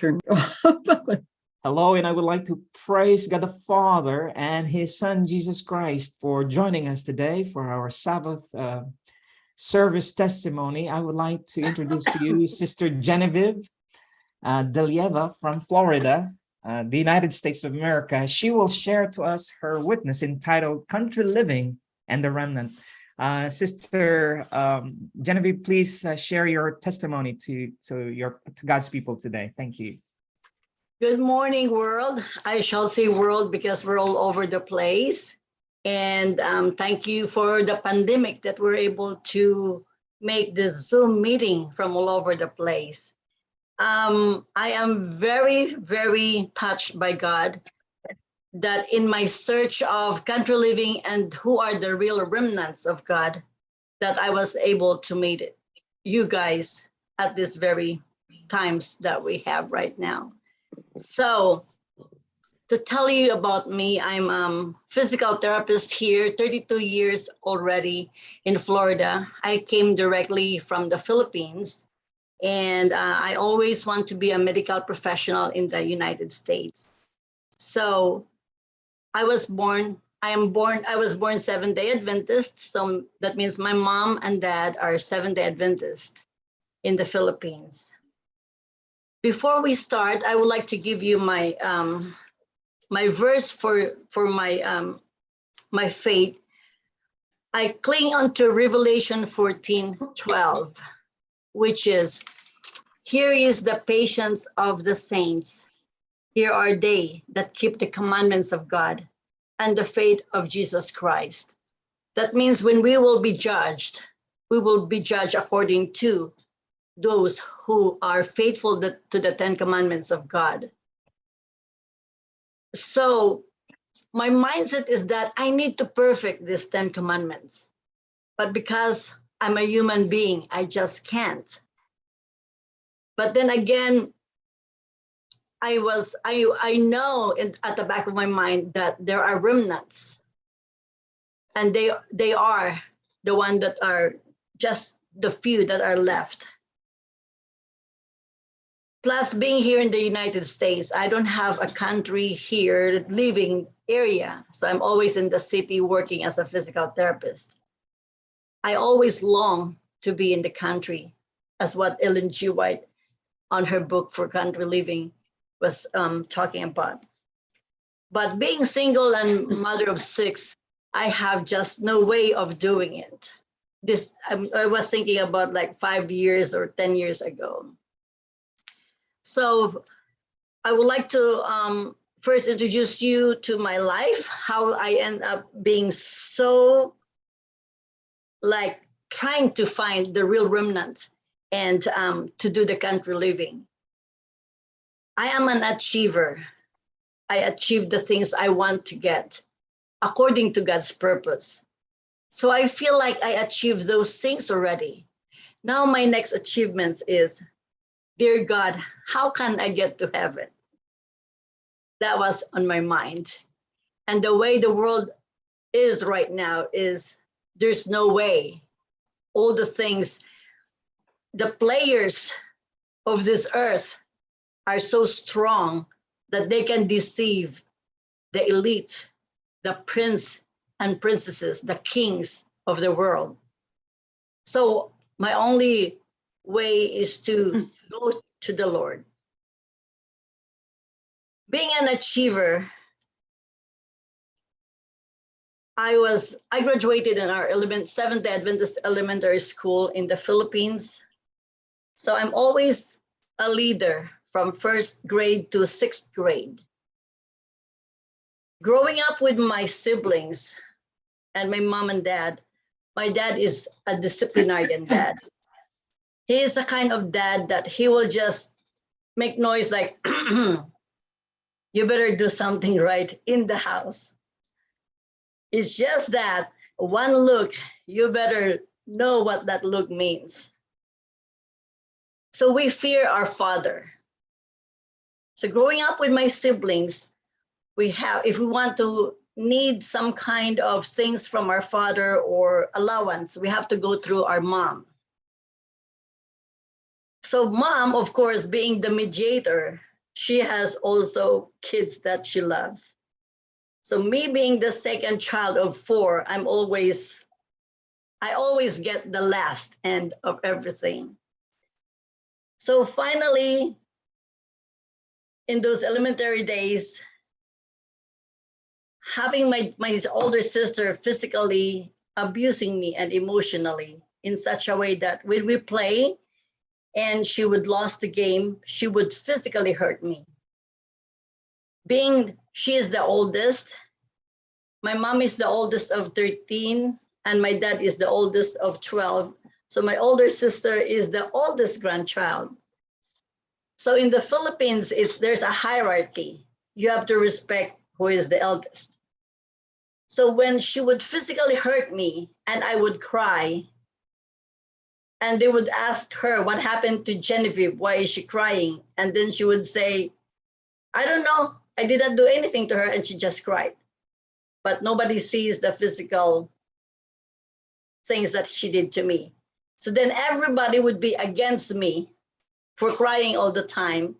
turn. Hello, and I would like to praise God the Father and His Son, Jesus Christ, for joining us today for our Sabbath service testimony. I would like to introduce to you Sister Genevieve Dellava from Florida, the United States of America. She will share to us her witness entitled Country Living and the Remnant. Sister Genevieve, please share your testimony to God's people today. Thank you. Good morning, world. I shall say world because we're all over the place. And thank you for the pandemic that we're able to make this Zoom meeting from all over the place. I am very, very touched by God that in my search of country living and who are the real remnants of God, that I was able to meet it, you guys at this very times that we have right now. So to tell you about me, I'm a physical therapist here, 32 years already in Florida. I came directly from the Philippines, and I always want to be a medical professional in the United States. So I was born Seventh-day Adventist. So that means my mom and dad are Seventh-day Adventist in the Philippines. Before we start, I would like to give you my my verse for my my faith. I cling onto Revelation 14:12, which is, "Here is the patience of the saints. Here are they that keep the commandments of God and the faith of Jesus Christ." That means when we will be judged according to those who are faithful to the 10 commandments of God. So my mindset is that I need to perfect these 10 commandments, but because I'm a human being, I just can't. But then again, I know at the back of my mind that there are remnants, and they are the one that are just the few that are left. Plus, being here in the United States, I don't have a country here living area. So I'm always in the city working as a physical therapist. I always long to be in the country, as what Ellen G. White on her book for Country Living was talking about. But being single and mother of 6, I have just no way of doing it. I was thinking about like 5 years or 10 years ago. So I would like to first introduce you to my life, how I end up being so like trying to find the real remnant and to do the country living. I am an achiever. I achieve the things I want to get according to God's purpose. So I feel like I achieved those things already. Now my next achievement is, dear God, how can I get to heaven? That was on my mind. And the way the world is right now is there's no way. All the things, the players of this earth are so strong that they can deceive the elite, the prince and princesses, the kings of the world. So my only way is to go to the Lord. Being an achiever, I graduated in our Seventh-day Adventist elementary school in the Philippines. So I'm always a leader from 1st grade to 6th grade. Growing up with my siblings and my mom and dad, my dad is a disciplinarian dad. He is the kind of dad that he will just make noise like, you better do something right in the house. It's just that one look, you better know what that look means. So we fear our father. So growing up with my siblings, if we want to need some kind of things from our father or allowance, we have to go through our mom. So mom, of course, being the mediator, she has also kids that she loves. So me being the second child of four, I always get the last end of everything. So finally, in those elementary days, having my older sister physically abusing me and emotionally in such a way that when we play and she would lose the game, she would physically hurt me. Being she is the oldest, my mom is the oldest of 13 and my dad is the oldest of 12. So my older sister is the oldest grandchild. So in the Philippines, there's a hierarchy. You have to respect who is the eldest. So when she would physically hurt me and I would cry, and they would ask her what happened to Genevieve, why is she crying? And then she would say, I don't know, I didn't do anything to her and she just cried. But nobody sees the physical things that she did to me. So then everybody would be against me for crying all the time.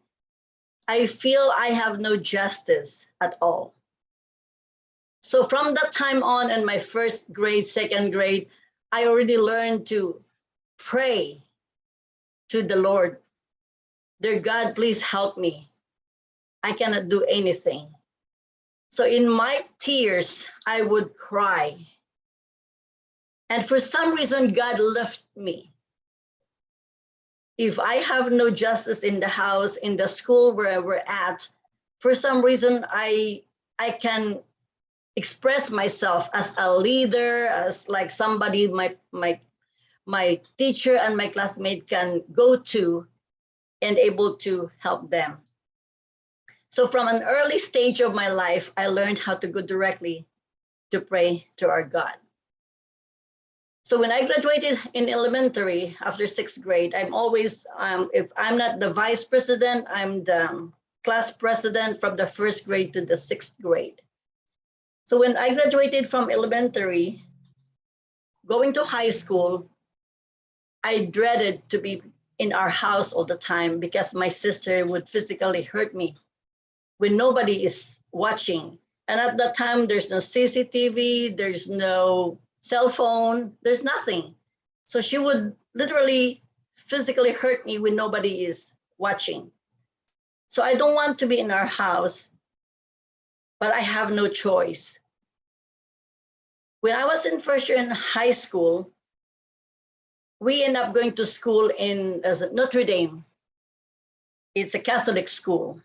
I feel I have no justice at all. So from that time on in my first grade, second grade, I already learned to pray to the Lord. Dear God, please help me. I cannot do anything. So in my tears, I would cry. And for some reason, God left me. If I have no justice in the house, in the school where we're at, for some reason, I can express myself as a leader, as like somebody my teacher and my classmate can go to and able to help them. So from an early stage of my life, I learned how to go directly to pray to our God. So when I graduated in elementary after sixth grade, I'm always, if I'm not the vice president, I'm the class president from the first grade to the sixth grade. So when I graduated from elementary, going to high school, I dreaded to be in our house all the time because my sister would physically hurt me when nobody is watching. And at that time, there's no CCTV, there's no cell phone, there's nothing. So she would literally physically hurt me when nobody is watching. So I don't want to be in our house, but I have no choice. When I was in first year in high school, we ended up going to school in Notre Dame. It's a Catholic school.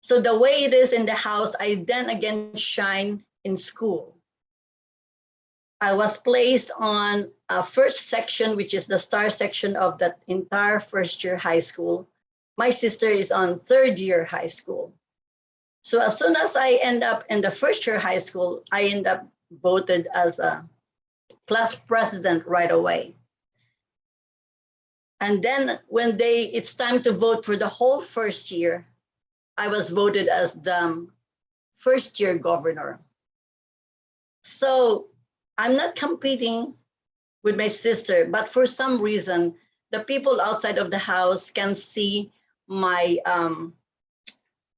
So the way it is in the house, I then again shine in school. I was placed on a first section, which is the star section of that entire first year high school. My sister is on third year high school. So as soon as I end up in the first year high school, I end up voted as a class president right away. And then when it's time to vote for the whole first year, I was voted as the first year governor. So I'm not competing with my sister, but for some reason, the people outside of the house can see my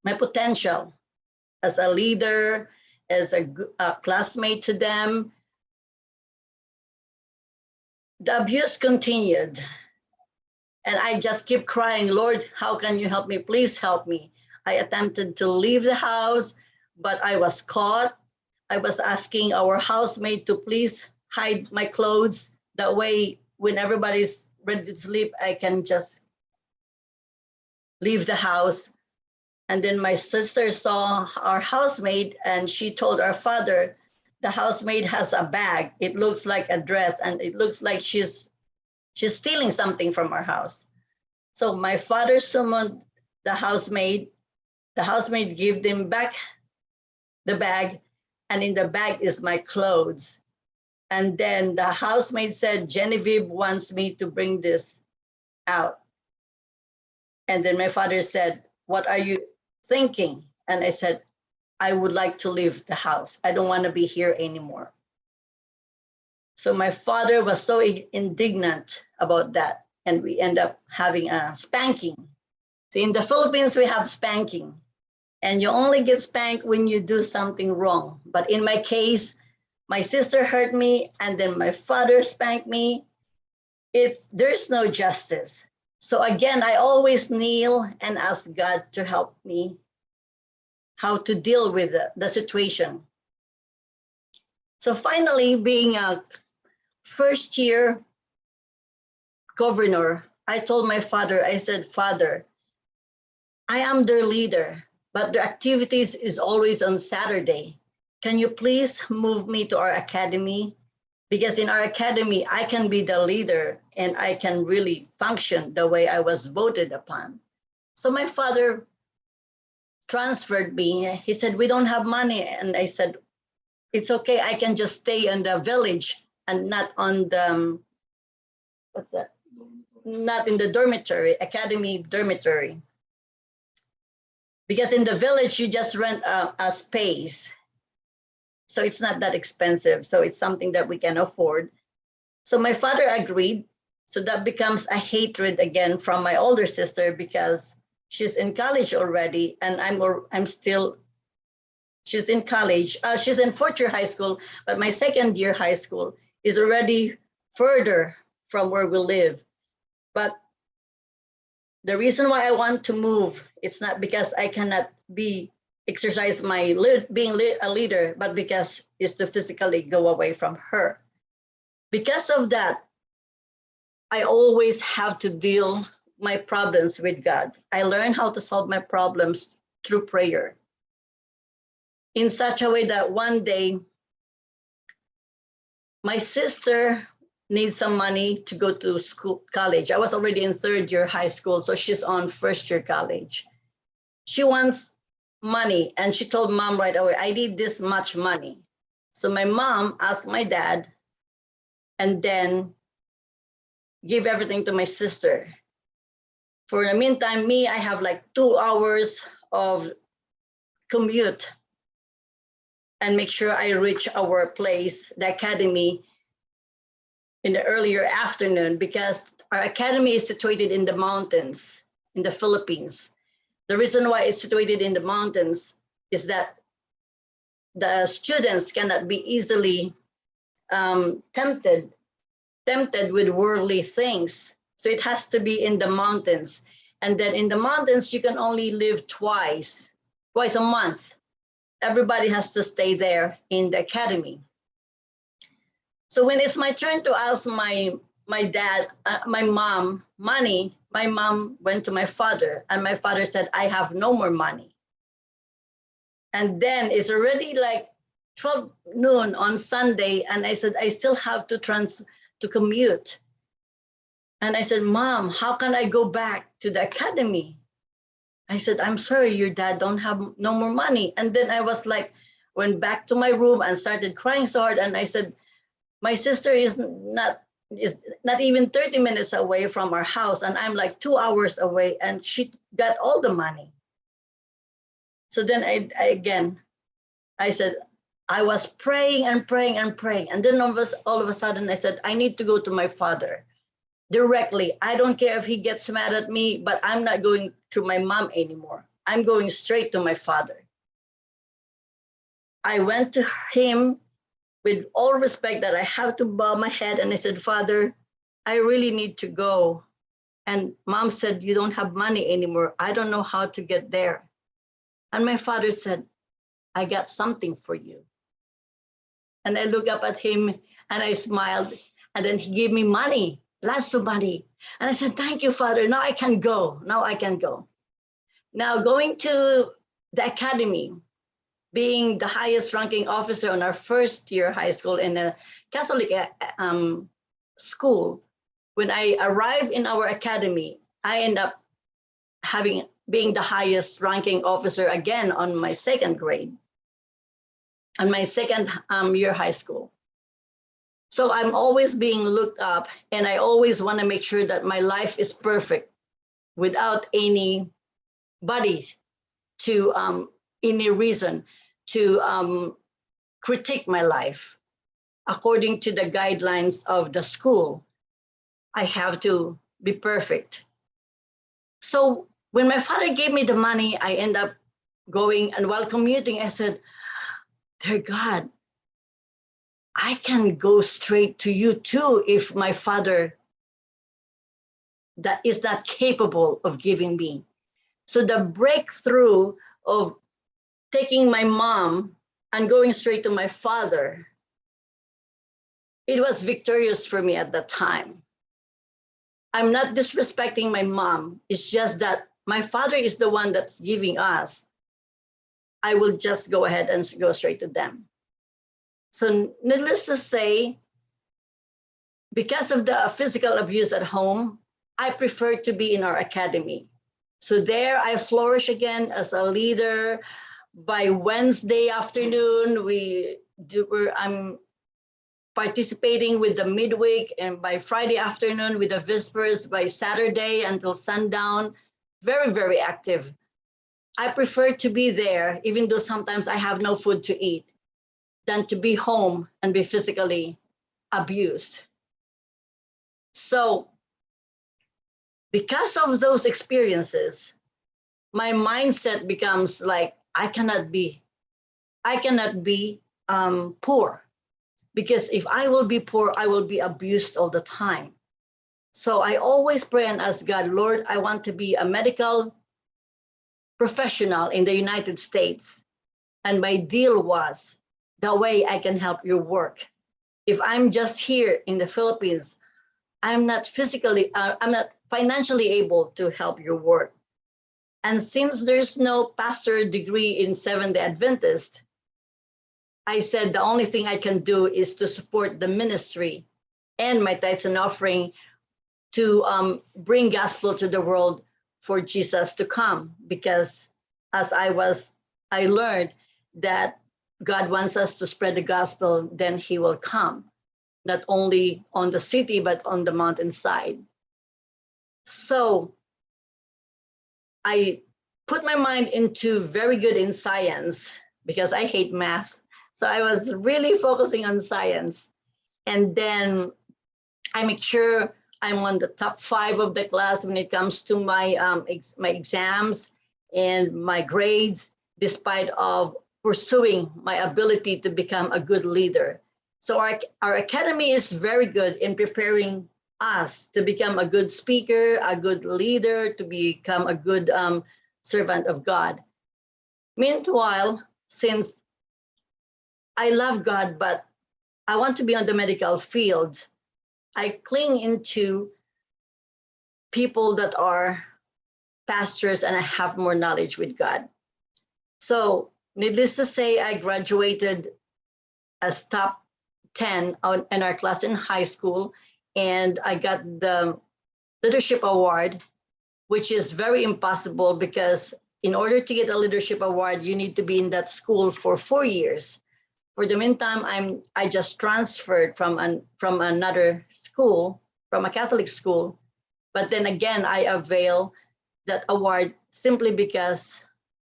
my potential as a leader, as a classmate to them. The abuse continued. And I just keep crying, Lord, how can you help me? Please help me. I attempted to leave the house, but I was caught. I was asking our housemaid to please hide my clothes. That way, when everybody's ready to sleep, I can just leave the house. And then my sister saw our housemaid and she told our father, the housemaid has a bag. It looks like a dress and it looks like she's stealing something from our house. So my father summoned the housemaid. The housemaid gave them back the bag, and in the bag is my clothes. And then the housemaid said, Genevieve wants me to bring this out. And then my father said, what are you thinking? And I said, I would like to leave the house. I don't want to be here anymore. So my father was so indignant about that. And we end up having a spanking See, in the Philippines, we have spanking, and you only get spanked when you do something wrong. But in my case, my sister hurt me, and then my father spanked me. There's no justice. So again, I always kneel and ask God to help me how to deal with the situation. So finally, being a first year governor, I told my father, I said, Father, I am their leader, but the activities is always on Saturday. Can you please move me to our academy? Because in our academy, I can be the leader and I can really function the way I was voted upon. So my father transferred me. He said, we don't have money. And I said, it's okay. I can just stay in the village and not on the, what's that? Not in the dormitory, academy dormitory. Because in the village, you just rent a space. So it's not that expensive. So it's something that we can afford. So my father agreed. So that becomes a hatred again from my older sister because she's in college already. And she's in college. She's in fourth year high school, but my second year high school is already further from where we live. But the reason why I want to move, it's not because I cannot exercise my being a leader, but because it's to physically go away from her. Because of that, I always have to deal my problems with God. I learn how to solve my problems through prayer in such a way that one day my sister needs some money to go to college. I was already in third year high school, so she's on first year college. She wants money, and she told mom right away, I need this much money. So my mom asked my dad, and then give everything to my sister. For the meantime, I have like 2 hours of commute and make sure I reach our place, the academy, in the earlier afternoon, because our academy is situated in the mountains in the Philippines. The reason why it's situated in the mountains is that the students cannot be easily tempted with worldly things. So it has to be in the mountains. And then in the mountains, you can only live twice a month. Everybody has to stay there in the academy. So when it's my turn to ask my mom money, my mom went to my father, and my father said, I have no more money. And then it's already like 12 noon on Sunday, and I said, I still have to commute. And I said, Mom, how can I go back to the academy? I said, I'm sorry, your dad don't have no more money. And then I was like, went back to my room and started crying so hard. And I said, my sister is not even 30 minutes away from our house, and I'm like 2 hours away, and she got all the money. So then I said, I was praying and praying and praying. And then all of a sudden I said, I need to go to my father directly. I don't care if he gets mad at me, but I'm not going to my mom anymore. I'm going straight to my father. I went to him with all respect that I have to bow my head. And I said, Father, I really need to go. And mom said, you don't have money anymore. I don't know how to get there. And my father said, I got something for you. And I looked up at him and I smiled, and then he gave me money, lots of money. And I said, thank you, Father. Now I can go. Now I can go. Now going to the academy, being the highest ranking officer on our first year high school in a Catholic school, when I arrived in our academy, I end up being the highest ranking officer again on my second grade, on my second year high school. So I'm always being looked up, and I always want to make sure that my life is perfect without anybody to any reason to critique my life. According to the guidelines of the school, I have to be perfect. So When my father gave me the money, I end up going, and while commuting, I said, dear God, I can go straight to you too if my father that is not capable of giving me. So the breakthrough of taking my mom and going straight to my father, it was victorious for me at that time. I'm not disrespecting my mom. It's just that my father is the one that's giving us. I will just go ahead and go straight to them. So needless to say, because of the physical abuse at home, I prefer to be in our academy. So there I flourish again as a leader. By Wednesday afternoon, I'm participating with the midweek, and by Friday afternoon with the Vespers, by Saturday until sundown, very, very active. I prefer to be there, even though sometimes I have no food to eat, than to be home and be physically abused. So because of those experiences, my mindset becomes like, I cannot be poor, because if I will be poor, I will be abused all the time. So I always pray and ask God, Lord, I want to be a medical professional in the United States. And my deal was, the way I can help your work. If I'm just here in the Philippines, I'm not financially able to help your work. And since there's no pastor degree in Seventh-day Adventist, I said the only thing I can do is to support the ministry and my tithes and offering to bring gospel to the world for Jesus to come. Because as I learned that God wants us to spread the gospel, then he will come, not only on the city, but on the mountainside. So I put my mind into very good in science because I hate math. So I was really focusing on science. And then I make sure I'm on the top 5 of the class when it comes to my exams and my grades, despite of pursuing my ability to become a good leader. So our academy is very good in preparing us to become a good speaker, a good leader, to become a good servant of God. Meanwhile, since I love God, but I want to be on the medical field, I cling into people that are pastors and I have more knowledge with God. So needless to say, I graduated as top 10 in our class in high school, and I got the leadership award, which is very impossible because in order to get a leadership award, you need to be in that school for 4 years. For the meantime, I just transferred from another school, from a Catholic school, but then again, I avail that award simply because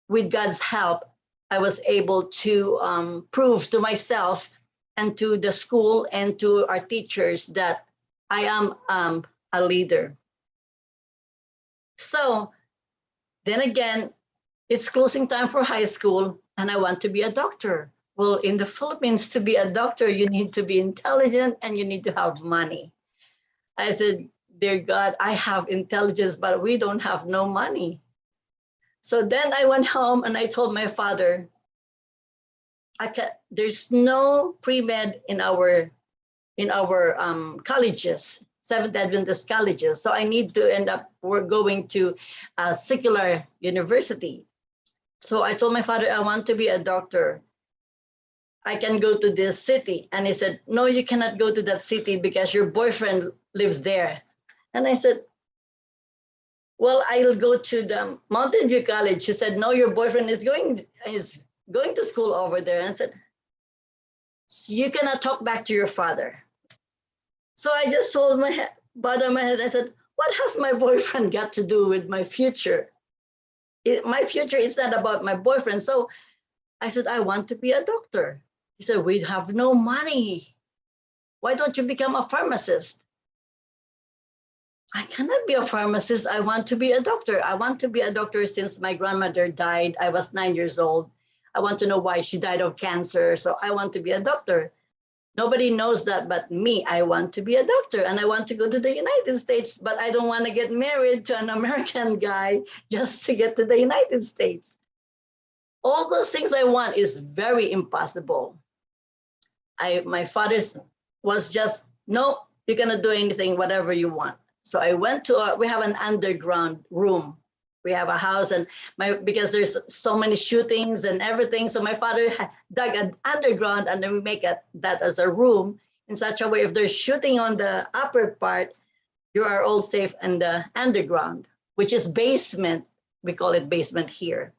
with God's help, I was able to prove to myself and to the school and to our teachers that I am a leader. So then again, it's closing time for high school and I want to be a doctor. Well, in the Philippines, to be a doctor, you need to be intelligent and you need to have money. I said, dear God, I have intelligence, but we don't have no money. So then I went home and I told my father, there's no pre-med in our colleges, Seventh-day Adventist colleges. So I need to we're going to a secular university. So I told my father, I want to be a doctor. I can go to this city. And he said, no, you cannot go to that city because your boyfriend lives there. And I said, well, I'll go to the Mountain View College. He said, no, your boyfriend is going to school over there. And I said, you cannot talk back to your father. So I just told my head, bottom of my head, I said, what has my boyfriend got to do with my future? My future is not about my boyfriend. So I said, I want to be a doctor. He said, we have no money. Why don't you become a pharmacist? I cannot be a pharmacist. I want to be a doctor. I want to be a doctor since my grandmother died. I was 9 years old. I want to know why she died of cancer. So I want to be a doctor. Nobody knows that but me. I want to be a doctor and I want to go to the United States, but I don't want to get married to an American guy just to get to the United States. All those things I want is very impossible. My father's was just, no, you're gonna do anything, whatever you want. So I went to, we have an underground room. We have a house and because there's so many shootings and everything. So my father dug an underground and then we make that as a room in such a way, if there's shooting on the upper part, you are all safe in the underground, which is basement. We call it basement here.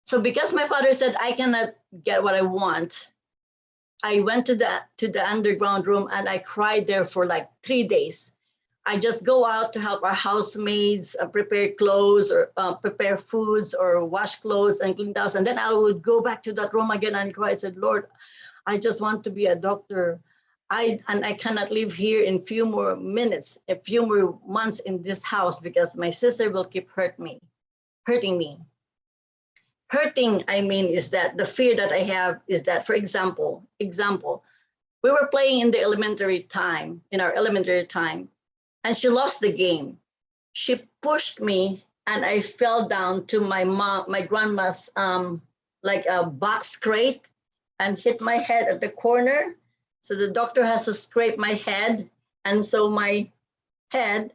So because my father said, I cannot get what I want, I went to the underground room and I cried there for like 3 days. I just go out to help our housemaids prepare clothes or prepare foods or wash clothes and clean the house. And then I would go back to that room again and cry. I said, Lord, I just want to be a doctor. I cannot live here in few more minutes, a few more months in this house because my sister will keep hurting me. Hurting, I mean, is that the fear that I have is that, for example, we were playing in our elementary time, and she lost the game. She pushed me and I fell down to my grandma's like a box crate and hit my head at the corner. So the doctor has to scrape my head. And so my head,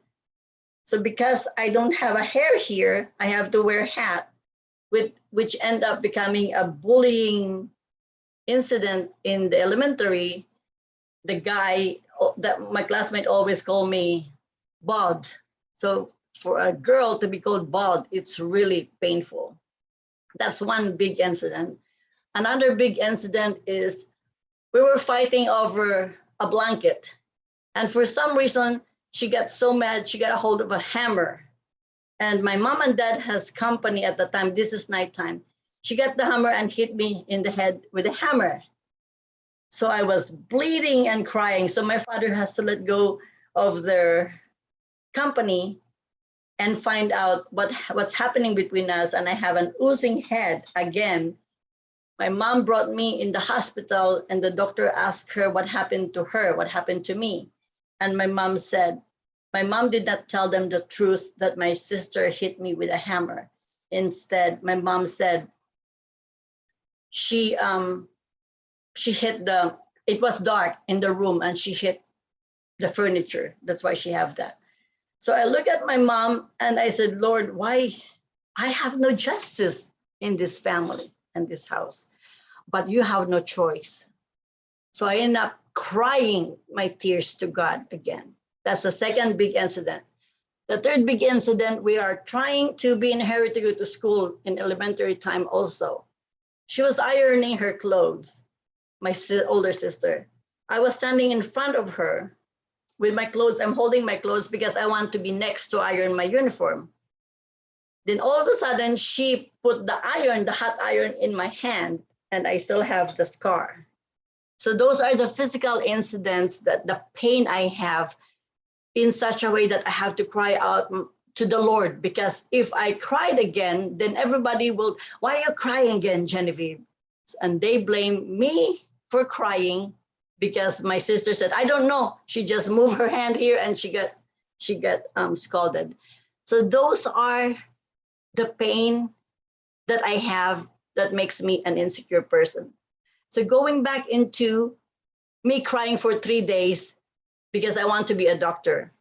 so because I don't have a hair here, I have to wear a hat, which end up becoming a bullying incident in the elementary. The guy that my classmate always called me bald. So for a girl to be called bald, it's really painful. That's one big incident. Another big incident is we were fighting over a blanket. And for some reason, she got so mad, she got a hold of a hammer. And my mom and dad has company at the time. This is nighttime. She got the hammer and hit me in the head with a hammer. So I was bleeding and crying. So my father has to let go of their company and find out what's happening between us. And I have an oozing head again. My mom brought me in the hospital and the doctor asked her what happened to her, what happened to me. And my mom said, my mom did not tell them the truth that my sister hit me with a hammer. Instead, my mom said she hit it was dark in the room and she hit the furniture. That's why she have that. So I look at my mom and I said, Lord, why I have no justice in this family and this house, but you have no choice. So I end up crying my tears to God again. That's the second big incident. The third big incident, we are trying to be inherited to go to school in elementary time also. She was ironing her clothes, my older sister. I was standing in front of her with my clothes. I'm holding my clothes because I want to be next to iron my uniform. Then all of a sudden, she put the hot iron in my hand, and I still have the scar. So those are the physical incidents that the pain I have in such a way that I have to cry out to the Lord, because if I cried again, then everybody will, why are you crying again, Genevieve? And they blame me for crying because my sister said, I don't know. She just moved her hand here and she got scalded. So those are the pain that I have that makes me an insecure person. So going back into me crying for 3 days because I want to be a doctor.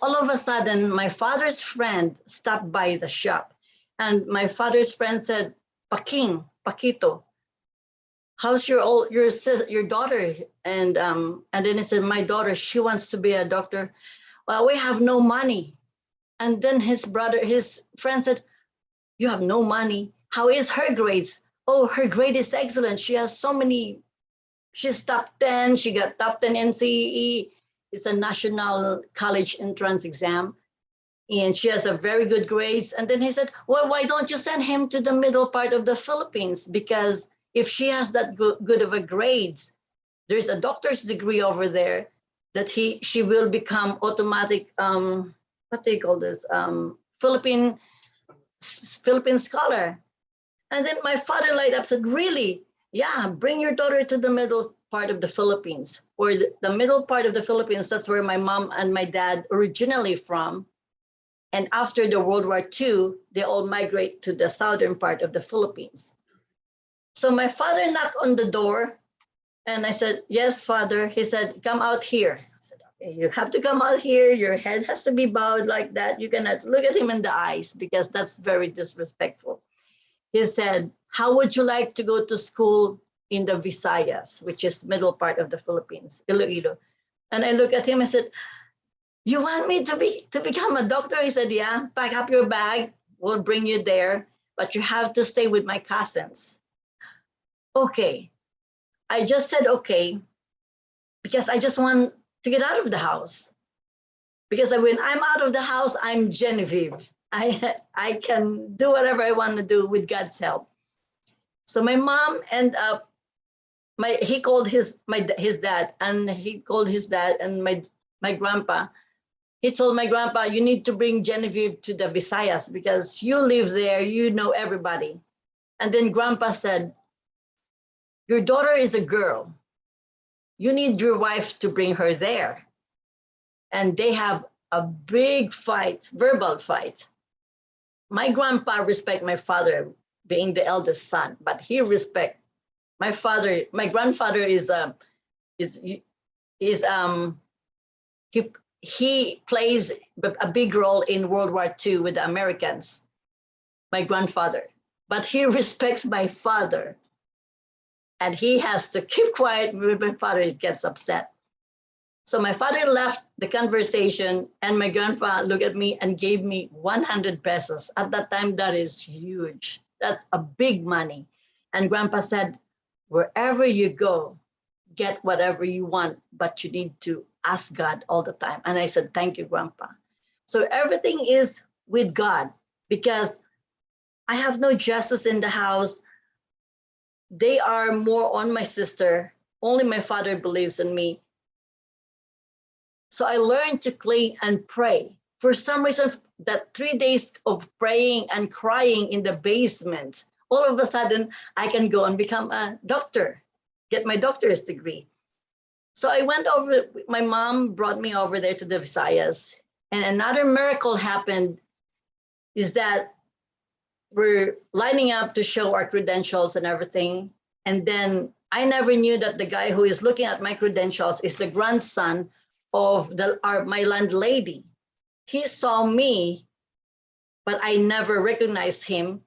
All of a sudden, my father's friend stopped by the shop, and my father's friend said, Paquito, how's your daughter? And then he said, my daughter, she wants to be a doctor. Well, we have no money. And then his friend said, you have no money. How is her grades? Oh, her grade is excellent. She has so many, she's top 10. She got top 10 NCEE. It's a national college entrance exam. And she has a very good grades. And then he said, well, why don't you send him to the middle part of the Philippines? Because if she has that good of a grades, there's a doctor's degree over there. that she will become automatic, what do you call this, Philippine scholar. And then my father light up, said, really? Yeah, bring your daughter to the middle part of the Philippines, or the middle part of the Philippines. That's where my mom and my dad originally from. And after the World War II, they all migrate to the southern part of the Philippines. So my father knocked on the door, and I said, yes, Father. He said, come out here. I said, okay, you have to come out here. Your head has to be bowed like that. You cannot look at him in the eyes, because that's very disrespectful. He said, how would you like to go to school in the Visayas, which is middle part of the Philippines, Iloilo? And I looked at him and said, you want me to become a doctor? He said, yeah, pack up your bag. We'll bring you there, but you have to stay with my cousins. Okay. I just said, okay, because I just want to get out of the house. Because when I'm out of the house, I'm Genevieve. I can do whatever I want to do with God's help. So my mom ended up, he called his dad, and he called his dad and my grandpa. He told my grandpa, you need to bring Genevieve to the Visayas because you live there, you know everybody. And then grandpa said, your daughter is a girl. You need your wife to bring her there. And they have a big fight, verbal fight. My grandpa respect my father being the eldest son, but he respect my father. My grandfather he plays a big role in World War II with the Americans, my grandfather, but he respects my father, and he has to keep quiet when my father gets upset. So my father left the conversation, and my grandpa looked at me and gave me 100 pesos. At that time, that is huge. That's a big money. And grandpa said, wherever you go, get whatever you want, but you need to ask God all the time. And I said, thank you, grandpa. So everything is with God, because I have no justice in the house. They are more on my sister. Only my father believes in me. So I learned to cling and pray. For some reason, that 3 days of praying and crying in the basement, all of a sudden, I can go and become a doctor, get my doctor's degree. So I went over, my mom brought me over there to the Visayas. And another miracle happened is that we're lining up to show our credentials and everything. And then I never knew that the guy who is looking at my credentials is the grandson of my landlady. He saw me, but I never recognized him.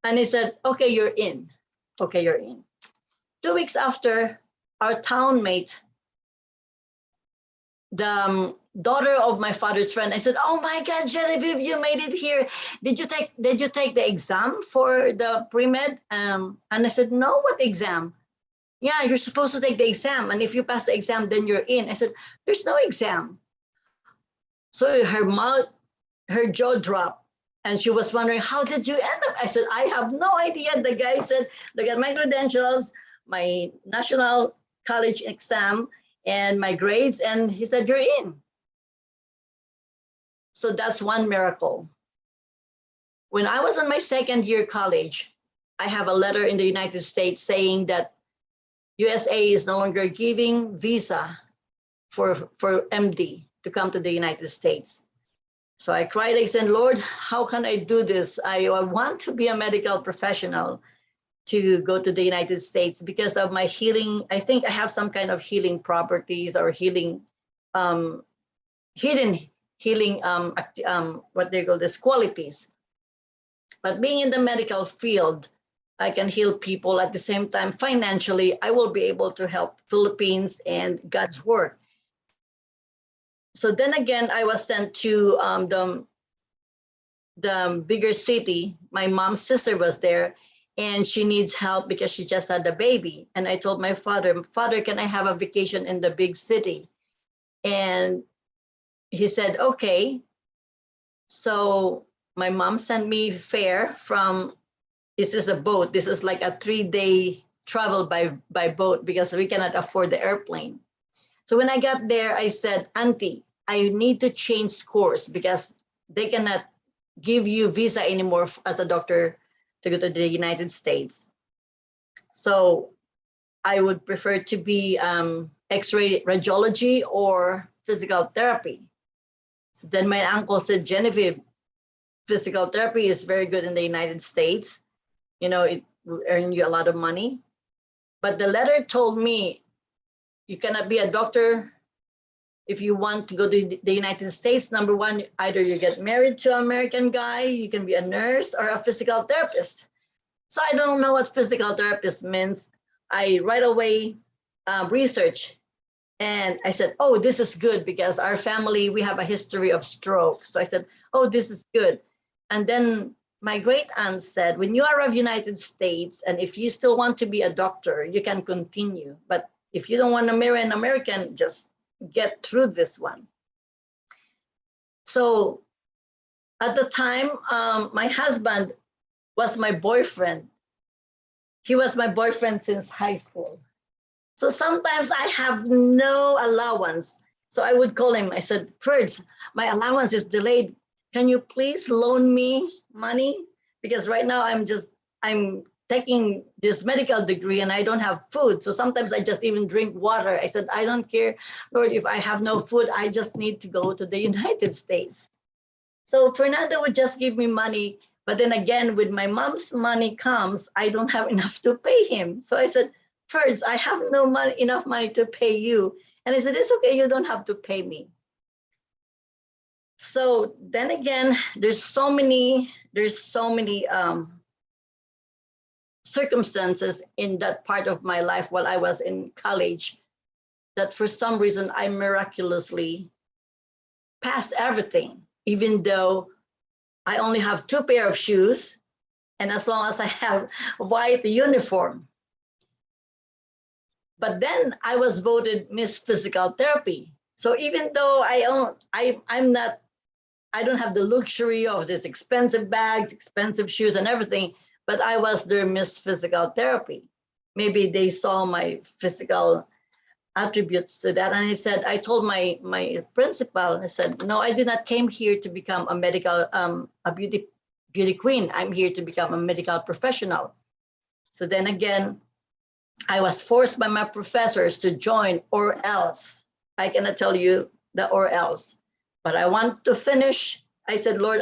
And he said, okay, you're in. Okay, you're in. 2 weeks after, our town mate, the daughter of my father's friend, I said, oh my God, Genevieve, you made it here. Did you take the exam for the pre-med? And I said, no, what exam? Yeah, you're supposed to take the exam. And if you pass the exam, then you're in. I said, there's no exam. So her jaw dropped. And she was wondering, how did you end up? I said, I have no idea. The guy said, look at my credentials, my national college exam, and my grades. And he said, you're in. So that's one miracle. When I was in my second year college, I have a letter in the United States saying that USA is no longer giving visa for MD to come to the United States. So I cried, I said, Lord, how can I do this? I want to be a medical professional to go to the United States because of my healing. I think I have some kind of healing properties or healing, hidden healing, what they call this, qualities. But being in the medical field, I can heal people at the same time. Financially, I will be able to help Philippines and God's work. So then again, I was sent to the bigger city. My mom's sister was there, and she needs help because she just had a baby. And I told my father, Father, can I have a vacation in the big city? And he said, okay. So my mom sent me fare from, this is a boat. This is like a 3-day travel by boat because we cannot afford the airplane. So when I got there, I said, Auntie, I need to change course because they cannot give you visa anymore as a doctor to go to the United States. So I would prefer to be X-ray radiology or physical therapy. So then my uncle said, Genevieve, physical therapy is very good in the United States. You know, it will earn you a lot of money. But the letter told me you cannot be a doctor if you want to go to the United States. Number one, either you get married to an American guy, you can be a nurse or a physical therapist. So I don't know what physical therapist means. I right away researched and I said, oh, this is good because our family, we have a history of stroke. So I said, oh, this is good. And then my great aunt said, when you arrive United States, and if you still want to be a doctor, you can continue. But if you don't want to marry an American, just get through this one. So at the time, my husband was my boyfriend. He was my boyfriend since high school. So sometimes I have no allowance. So I would call him. I said, Ferds, my allowance is delayed. Can you please loan me money? Because right now I'm taking this medical degree and I don't have food. So sometimes I just even drink water. I said, I don't care, Lord, if I have no food, I just need to go to the United States. So Fernando would just give me money. But then again, with my mom's money comes, I don't have enough to pay him. So I said, Ferds, I have no money, enough money to pay you. And I said, it's okay, you don't have to pay me. So then again, there's so many circumstances in that part of my life while I was in college that for some reason I miraculously passed everything, even though I only have 2 pairs of shoes, and as long as I have a white uniform. But then I was voted Miss Physical Therapy. So even though I don't have the luxury of this expensive bags, expensive shoes and everything, but I was their Miss Physical Therapy. Maybe they saw my physical attributes to that. And I told my principal, and I said, no, I did not came here to become a medical, a beauty queen. I'm here to become a medical professional. So then again, I was forced by my professors to join or else. I cannot tell you the or else, but I want to finish. I said, Lord,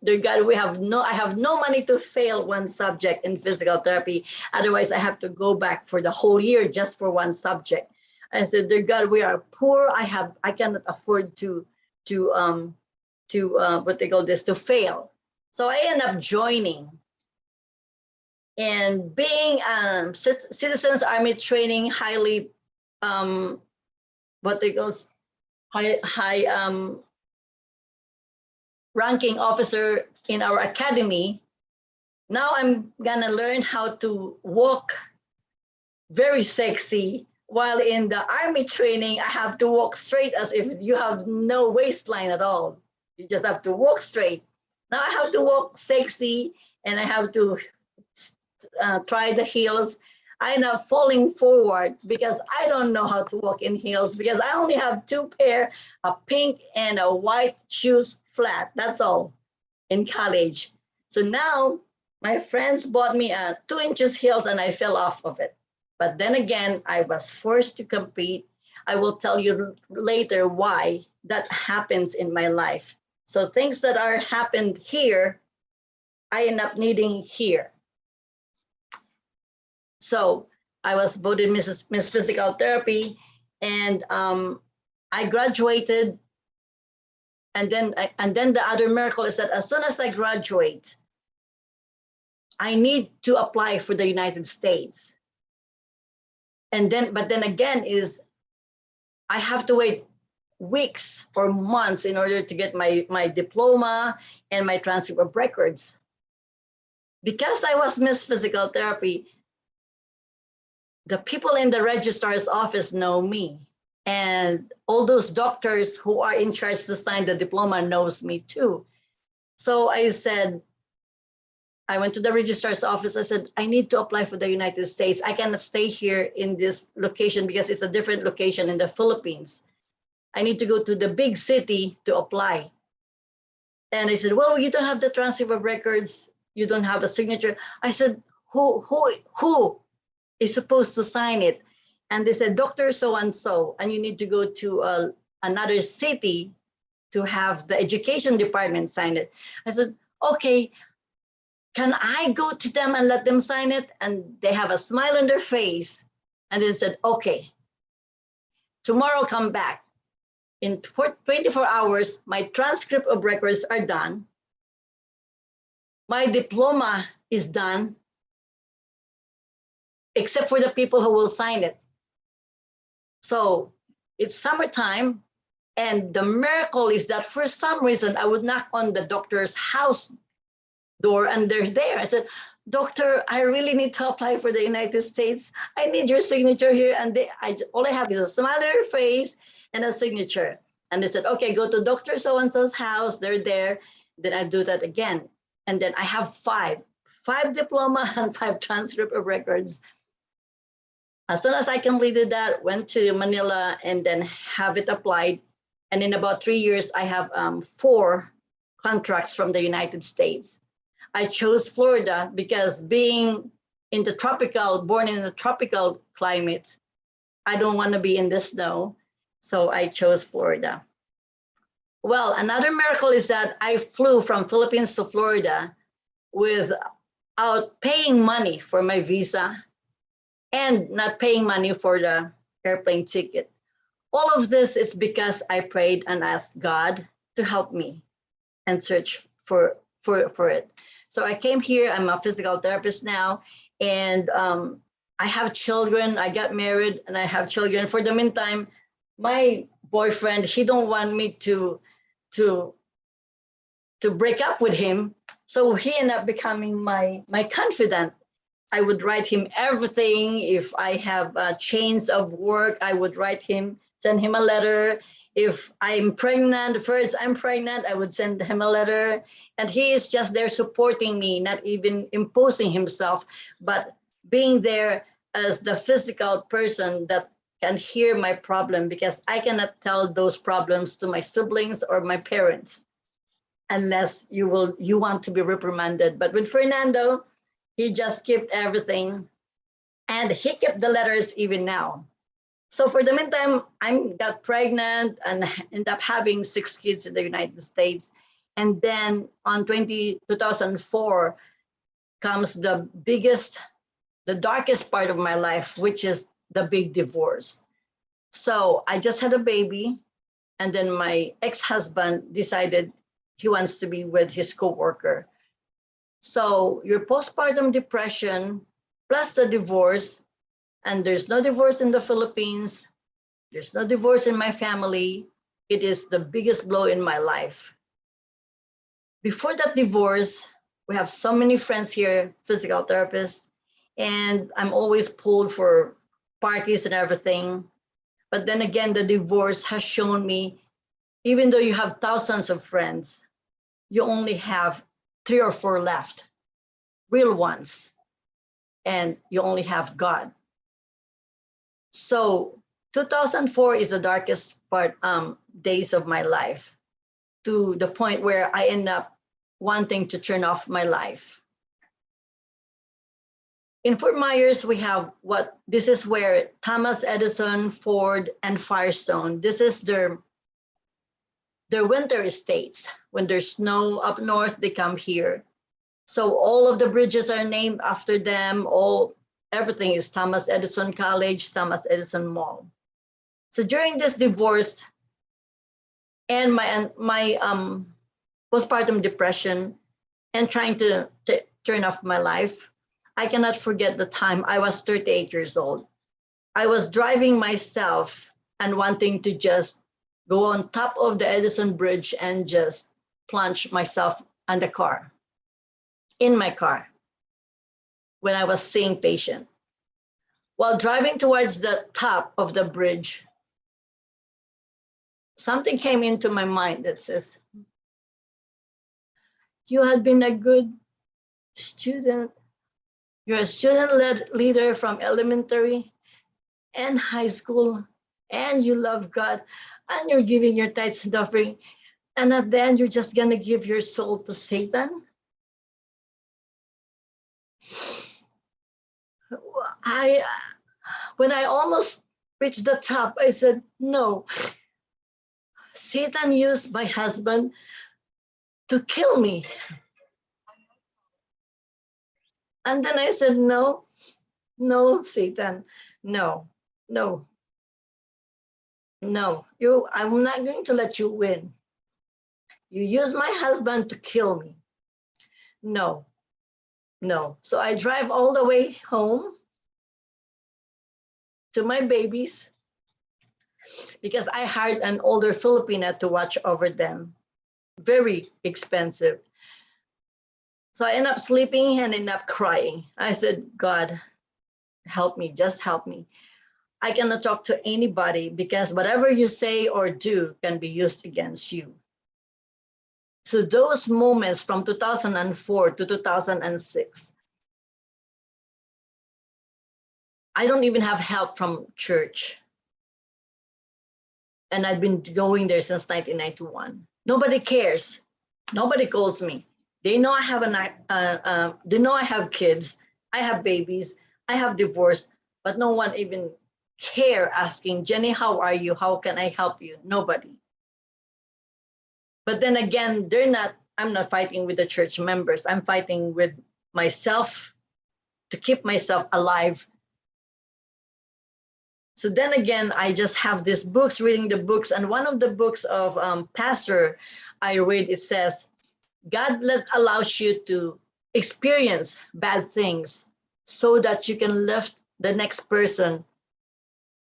dear God, I have no money to fail one subject in physical therapy. Otherwise, I have to go back for the whole year just for one subject. I said, dear God, we are poor. I cannot afford to what they call this, to fail. So I end up joining. And being Citizens Army training, highly what they call high ranking officer in our academy. Now I'm gonna learn how to walk very sexy, while in the Army training, I have to walk straight as if you have no waistline at all. You just have to walk straight. Now I have to walk sexy and I have to try the heels. I end up falling forward because I don't know how to walk in heels because I only have 2 pair, a pink and a white shoes flat. That's all in college. So now my friends bought me a 2-inch heels and I fell off of it. But then again, I was forced to compete. I will tell you later why that happens in my life. So things that are happened here, I end up needing here. So I was voted Miss Physical Therapy, and I graduated. And then the other miracle is that as soon as I graduate, I need to apply for the United States. But then again is I have to wait weeks or months in order to get my diploma and my transcript of records. Because I was Miss Physical Therapy, the people in the registrar's office know me. And all those doctors who are in charge to sign the diploma knows me too. So I said, I went to the registrar's office. I said, I need to apply for the United States. I cannot stay here in this location because it's a different location in the Philippines. I need to go to the big city to apply. And they said, well, you don't have the transcript of records. You don't have the signature. I said, who is supposed to sign it? And they said, Dr. So-and-so, and you need to go to another city to have the education department sign it. I said, okay, can I go to them and let them sign it? And they have a smile on their face. And they said, okay, tomorrow come back. In 24 hours, my transcript of records are done. My diploma is done, except for the people who will sign it. So it's summertime, and the miracle is that for some reason, I would knock on the doctor's house door and they're there. I said, Doctor, I really need to apply for the United States. I need your signature here. And all I have is a smile on their face and a signature. And they said, okay, go to Dr. So-and-so's house. They're there. Then I do that again. And then I have five diploma and 5 transcript of records. As soon as I completed that, went to Manila and then have it applied. And in about 3 years, I have 4 contracts from the United States. I chose Florida because being in the born in the tropical climate, I don't want to be in the snow. So I chose Florida. Well, another miracle is that I flew from Philippines to Florida without paying money for my visa and not paying money for the airplane ticket. All of this is because I prayed and asked God to help me and search for it. So I came here, I'm a physical therapist now, and I have children. I got married and I have children. For the meantime, my boyfriend, he don't want me to break up with him. So he ended up becoming my confidant. I would write him everything. If I have a change of work, I would write him, send him a letter. If I'm pregnant, I would send him a letter. And he is just there supporting me, not even imposing himself, but being there as the physical person that can hear my problem, because I cannot tell those problems to my siblings or my parents unless you want to be reprimanded. But with Fernando, he just kept everything, and he kept the letters even now. So for the meantime, I got pregnant and ended up having 6 kids in the United States. And then on 2004 comes the darkest part of my life, which is the big divorce. So I just had a baby, and then my ex-husband decided he wants to be with his coworker. So your postpartum depression plus the divorce, and there's no divorce in the Philippines, there's no divorce in my family. It is the biggest blow in my life. Before that divorce, we have so many friends here, physical therapists, and I'm always pulled for parties and everything. But then again, the divorce has shown me, even though you have thousands of friends, you only have 3 or 4 left, real ones, and you only have God. So 2004 is the darkest days of my life, to the point where I end up wanting to turn off my life. In Fort Myers, we have this is where Thomas Edison, Ford, and Firestone, this is their winter estates. When there's snow up north, they come here. So all of the bridges are named after them. Everything is Thomas Edison College, Thomas Edison Mall. So during this divorce and my postpartum depression and trying to turn off my life, I cannot forget the time I was 38 years old. I was driving myself and wanting to just go on top of the Edison Bridge and just plunge myself in my car when I was seeing patient. While driving towards the top of the bridge, something came into my mind that says, you had been a good student, you're a student leader from elementary and high school, and you love God, and you're giving your tithes and offering, and at the end, you're just gonna give your soul to Satan? When I almost reached the top, I said, no. Satan used my husband to kill me. And then I said, no, no, Satan, no, no, no. I'm not going to let you win. You use my husband to kill me. No, no. So I drive all the way home to my babies because I hired an older Filipina to watch over them. Very expensive. So I ended up sleeping and ended up crying. I said, God, help me, just help me. I cannot talk to anybody because whatever you say or do can be used against you. So those moments from 2004 to 2006, I don't even have help from church. And I've been going there since 1991. Nobody cares. Nobody calls me. They know I have they know I have kids. I have babies. I have divorced, but no one even care asking, Jenny, how are you? How can I help you? Nobody. But then again, I'm not fighting with the church members. I'm fighting with myself to keep myself alive. So then again, I just have these books, reading the books. And one of the books of pastor I read, it says, God allows you to experience bad things so that you can lift the next person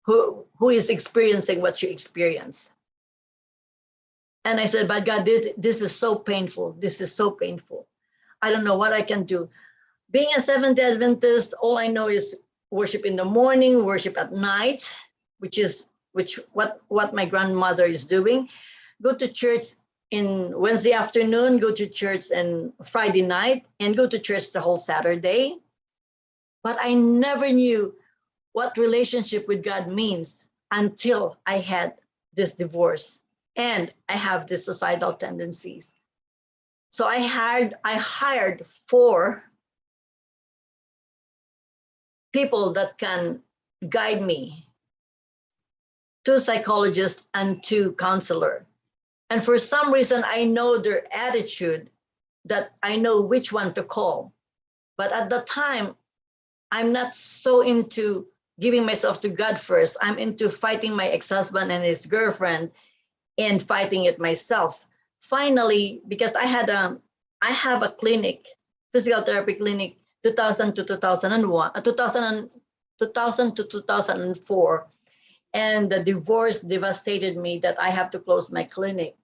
who is experiencing what you experience. And I said, but God, this is so painful. This is so painful. I don't know what I can do. Being a Seventh-day Adventist, all I know is worship in the morning, worship at night, which what my grandmother is doing. Go to church in Wednesday afternoon, go to church on Friday night, and go to church the whole Saturday. But I never knew what relationship with God means until I had this divorce and I have these suicidal tendencies. So I hired 4 people that can guide me, 2 psychologists and 2 counselors. And for some reason, I know their attitude, that I know which one to call. But at the time, I'm not so into giving myself to God first. I'm into fighting my ex-husband and his girlfriend and fighting it myself. Finally, because I have a clinic, physical therapy clinic, 2000 to 2001, 2000 to 2004. And the divorce devastated me that I have to close my clinic.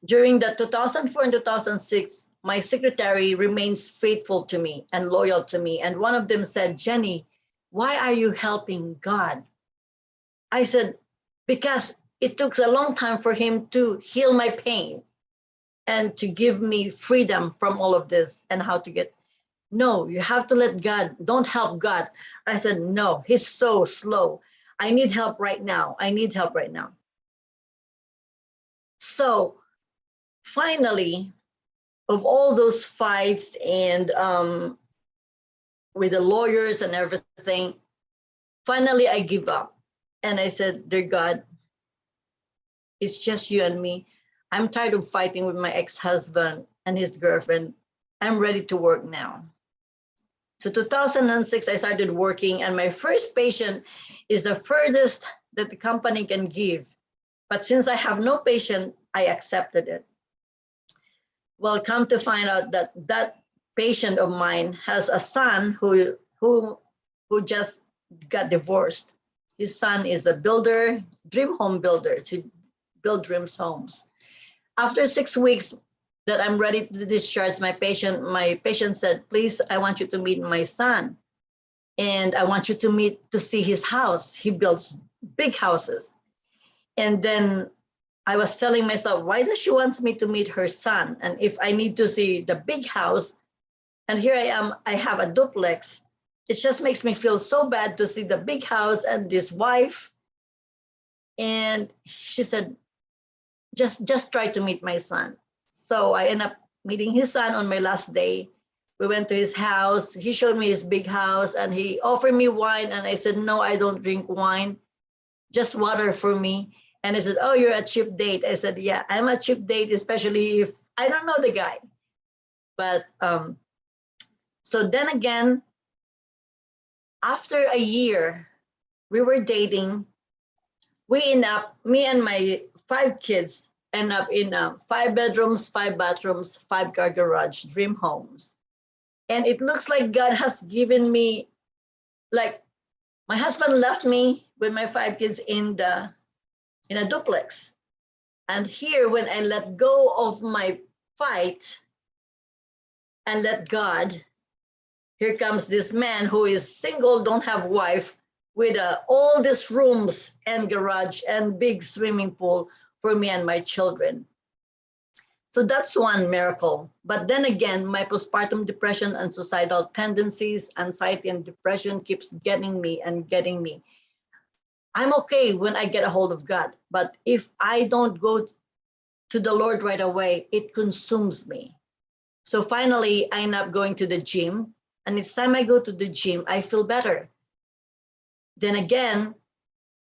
During the 2004 and 2006, my secretary remains faithful to me and loyal to me. And one of them said, Jenny, why are you helping God? I said, because it took a long time for him to heal my pain and to give me freedom from all of this and how to get. No, you have to let God, don't help God. I said, no, he's so slow. I need help right now. I need help right now. So finally, of all those fights and with the lawyers and everything, finally I give up. And I said, dear God, it's just you and me. I'm tired of fighting with my ex-husband and his girlfriend. I'm ready to work now. So 2006, I started working, and my first patient is the furthest that the company can give. But since I have no patient, I accepted it. Well, come to find out that that patient of mine has a son who just got divorced. His son is a builder, dream home builder, to build dreams homes. After 6 weeks that I'm ready to discharge my patient said, please, I want you to meet my son. And I want you to see his house. He builds big houses. And then I was telling myself, why does she want me to meet her son? And if I need to see the big house, And here I am, I have a duplex. It just makes me feel so bad to see the big house and this wife. And she said, just try to meet my son. So I ended up meeting his son on my last day. We went to his house. He showed me his big house and he offered me wine. And I said, no, I don't drink wine, just water for me. And he said, oh, you're a cheap date. I said, yeah, I'm a cheap date, especially if I don't know the guy. But so then again, after a year, we were dating. We end up, me and my 5 kids end up in 5 bedrooms, 5 bathrooms, 5-car garage, dream homes. And it looks like God has given me, like my husband left me with my 5 kids in a duplex. And here, when I let go of my fight and let God, here comes this man who is single, don't have wife, with all these rooms and garage and big swimming pool for me and my children. So that's one miracle. But then again, my postpartum depression and suicidal tendencies, anxiety and depression keeps getting me and getting me. I'm okay when I get a hold of God, but if I don't go to the Lord right away, it consumes me. So finally, I end up going to the gym. And each time I go to the gym, I feel better. Then again,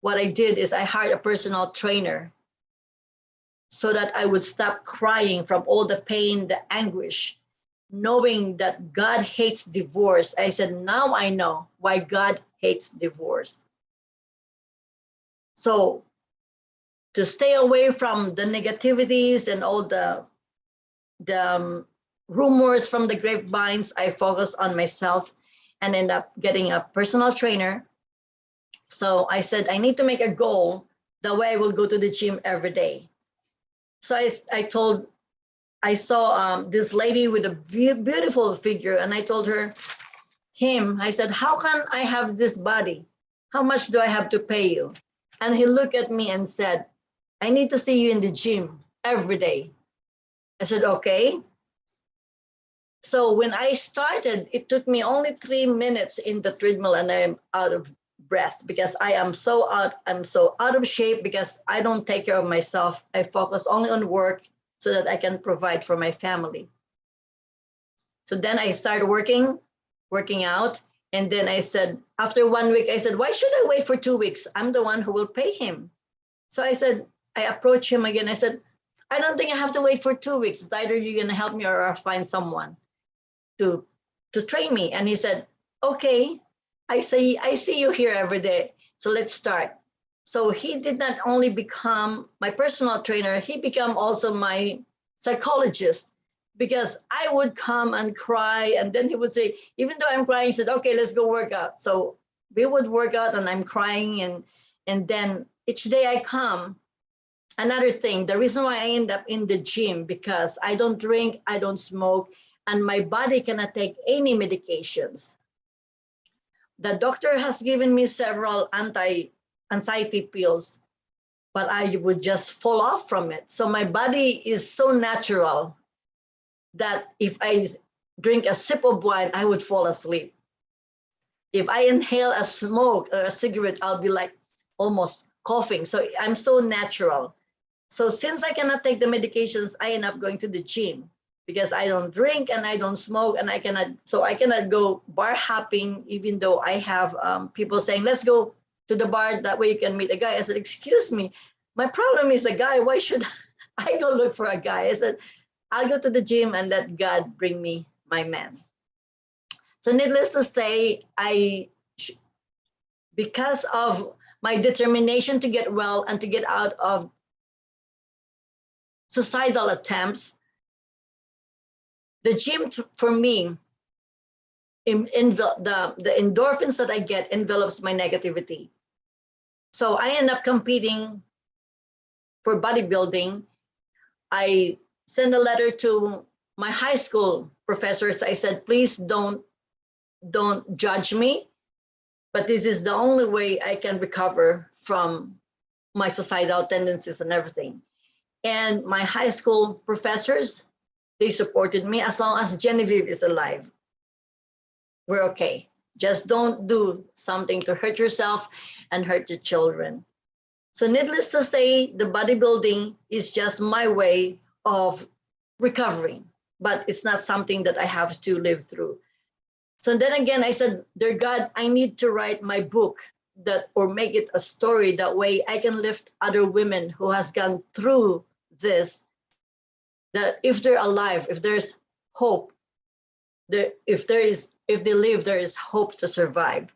what I did is I hired a personal trainer so that I would stop crying from all the pain, the anguish, knowing that God hates divorce. I said, now I know why God hates divorce. So to stay away from the negativities and all the rumors from the grapevines, I focus on myself and end up getting a personal trainer. So I said, I need to make a goal. That way I will go to the gym every day. So I saw this lady with a beautiful figure, and I told her, I said, how can I have this body? How much do I have to pay you? And he looked at me and said, I need to see you in the gym every day. I said, okay. So when I started, it took me only 3 minutes in the treadmill and I'm out of breath because I'm so out of shape because I don't take care of myself. I focus only on work so that I can provide for my family. So then I started working out. And then I said, after 1 week, I said, why should I wait for 2 weeks? I'm the one who will pay him. So I said, I approached him again. I said, I don't think I have to wait for 2 weeks. It's either you're going to help me or I'll find someone to train me. And he said, okay, I see you here every day. So let's start. So he did not only become my personal trainer, he became also my psychologist, because I would come and cry. And then he would say, even though I'm crying, he said, okay, let's go work out. So we would work out and I'm crying. And then each day I come. Another thing, the reason why I end up in the gym, because I don't drink, I don't smoke, and my body cannot take any medications. The doctor has given me several anti-anxiety pills, but I would just fall off from it. So my body is so natural that if I drink a sip of wine, I would fall asleep. If I inhale a smoke or a cigarette, I'll be like almost coughing. So I'm so natural. So since I cannot take the medications, I end up going to the gym because I don't drink and I don't smoke and I cannot go bar hopping, even though I have people saying, let's go to the bar, that way you can meet a guy. I said, excuse me, my problem is a guy. Why should I go look for a guy? I said, I'll go to the gym and let God bring me my man. So needless to say, because of my determination to get well and to get out of suicidal attempts, the gym for me, the endorphins that I get envelops my negativity. So I end up competing for bodybuilding. I sent a letter to my high school professors. I said, please don't judge me, but this is the only way I can recover from my suicidal tendencies and everything. And my high school professors, they supported me as long as Genevieve is alive. we're okay. Just don't do something to hurt yourself and hurt your children. So needless to say, the bodybuilding is just my way of recovering, but it's not something that I have to live through. So then again, I said, dear God, I need to write my book that, or make it a story. That way I can lift other women who has gone through this, that if they're alive, if there's hope, if they live, there is hope to survive.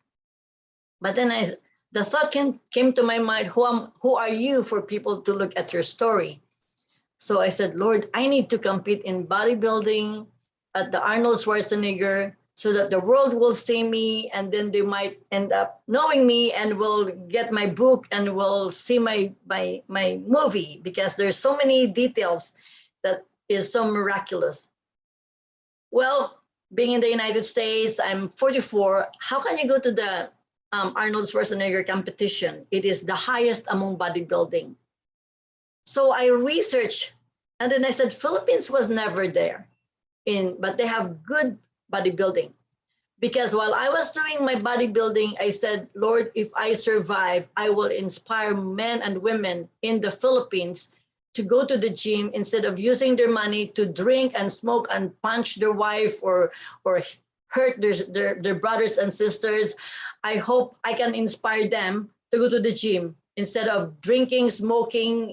But then the thought came to my mind, who are you for people to look at your story? So I said, Lord, I need to compete in bodybuilding at the Arnold Schwarzenegger so that the world will see me, and then they might end up knowing me and will get my book and will see my movie, because there's so many details that is so miraculous. Well, being in the United States, I'm 44. How can you go to the Arnold Schwarzenegger competition? It is the highest among bodybuilding. So I researched, and then I said, Philippines was never there, but they have good bodybuilding. Because while I was doing my bodybuilding, I said, Lord, if I survive, I will inspire men and women in the Philippines to go to the gym instead of using their money to drink and smoke and punch their wife or hurt their brothers and sisters. I hope I can inspire them to go to the gym instead of drinking, smoking,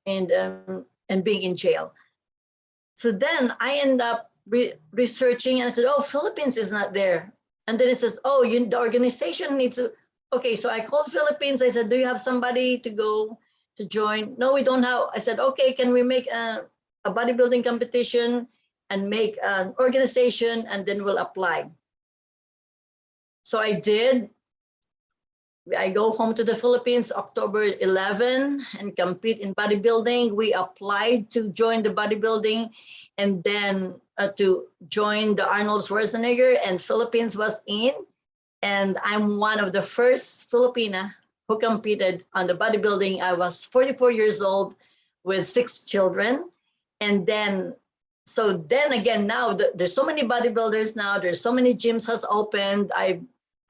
and being in jail. So then I end up researching, and I said, oh, Philippines is not there. And then it says, oh, the organization needs to, okay, so I called Philippines. I said, do you have somebody to go to join? No, we don't have. I said, okay, can we make a bodybuilding competition and make an organization, and then we'll apply. So I did. I go home to the Philippines October 11 and compete in bodybuilding. We applied to join the bodybuilding, and then to join the Arnold Schwarzenegger, and Philippines was in. And I'm one of the first Filipina who competed on the bodybuilding. I was 44 years old with 6 children. And then, so then again, now there's so many bodybuilders now, there's so many gyms has opened. I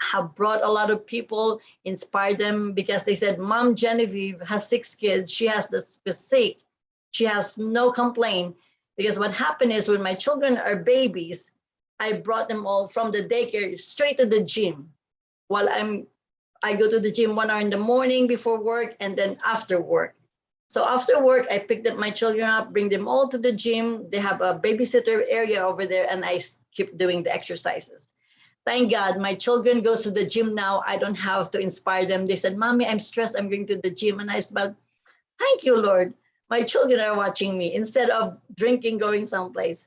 have brought a lot of people, inspired them, because they said, Mom Genevieve has 6 kids. She has the physique. She has no complaint. Because what happened is, when my children are babies, I brought them all from the daycare straight to the gym. While I go to the gym 1 hour in the morning before work, and then after work. So after work, I picked up my children up, bring them all to the gym. They have a babysitter area over there, and I keep doing the exercises. Thank God, my children goes to the gym now. I don't have to inspire them. They said, Mommy, I'm stressed. I'm going to the gym. And I said, thank you, Lord. My children are watching me instead of drinking, going someplace.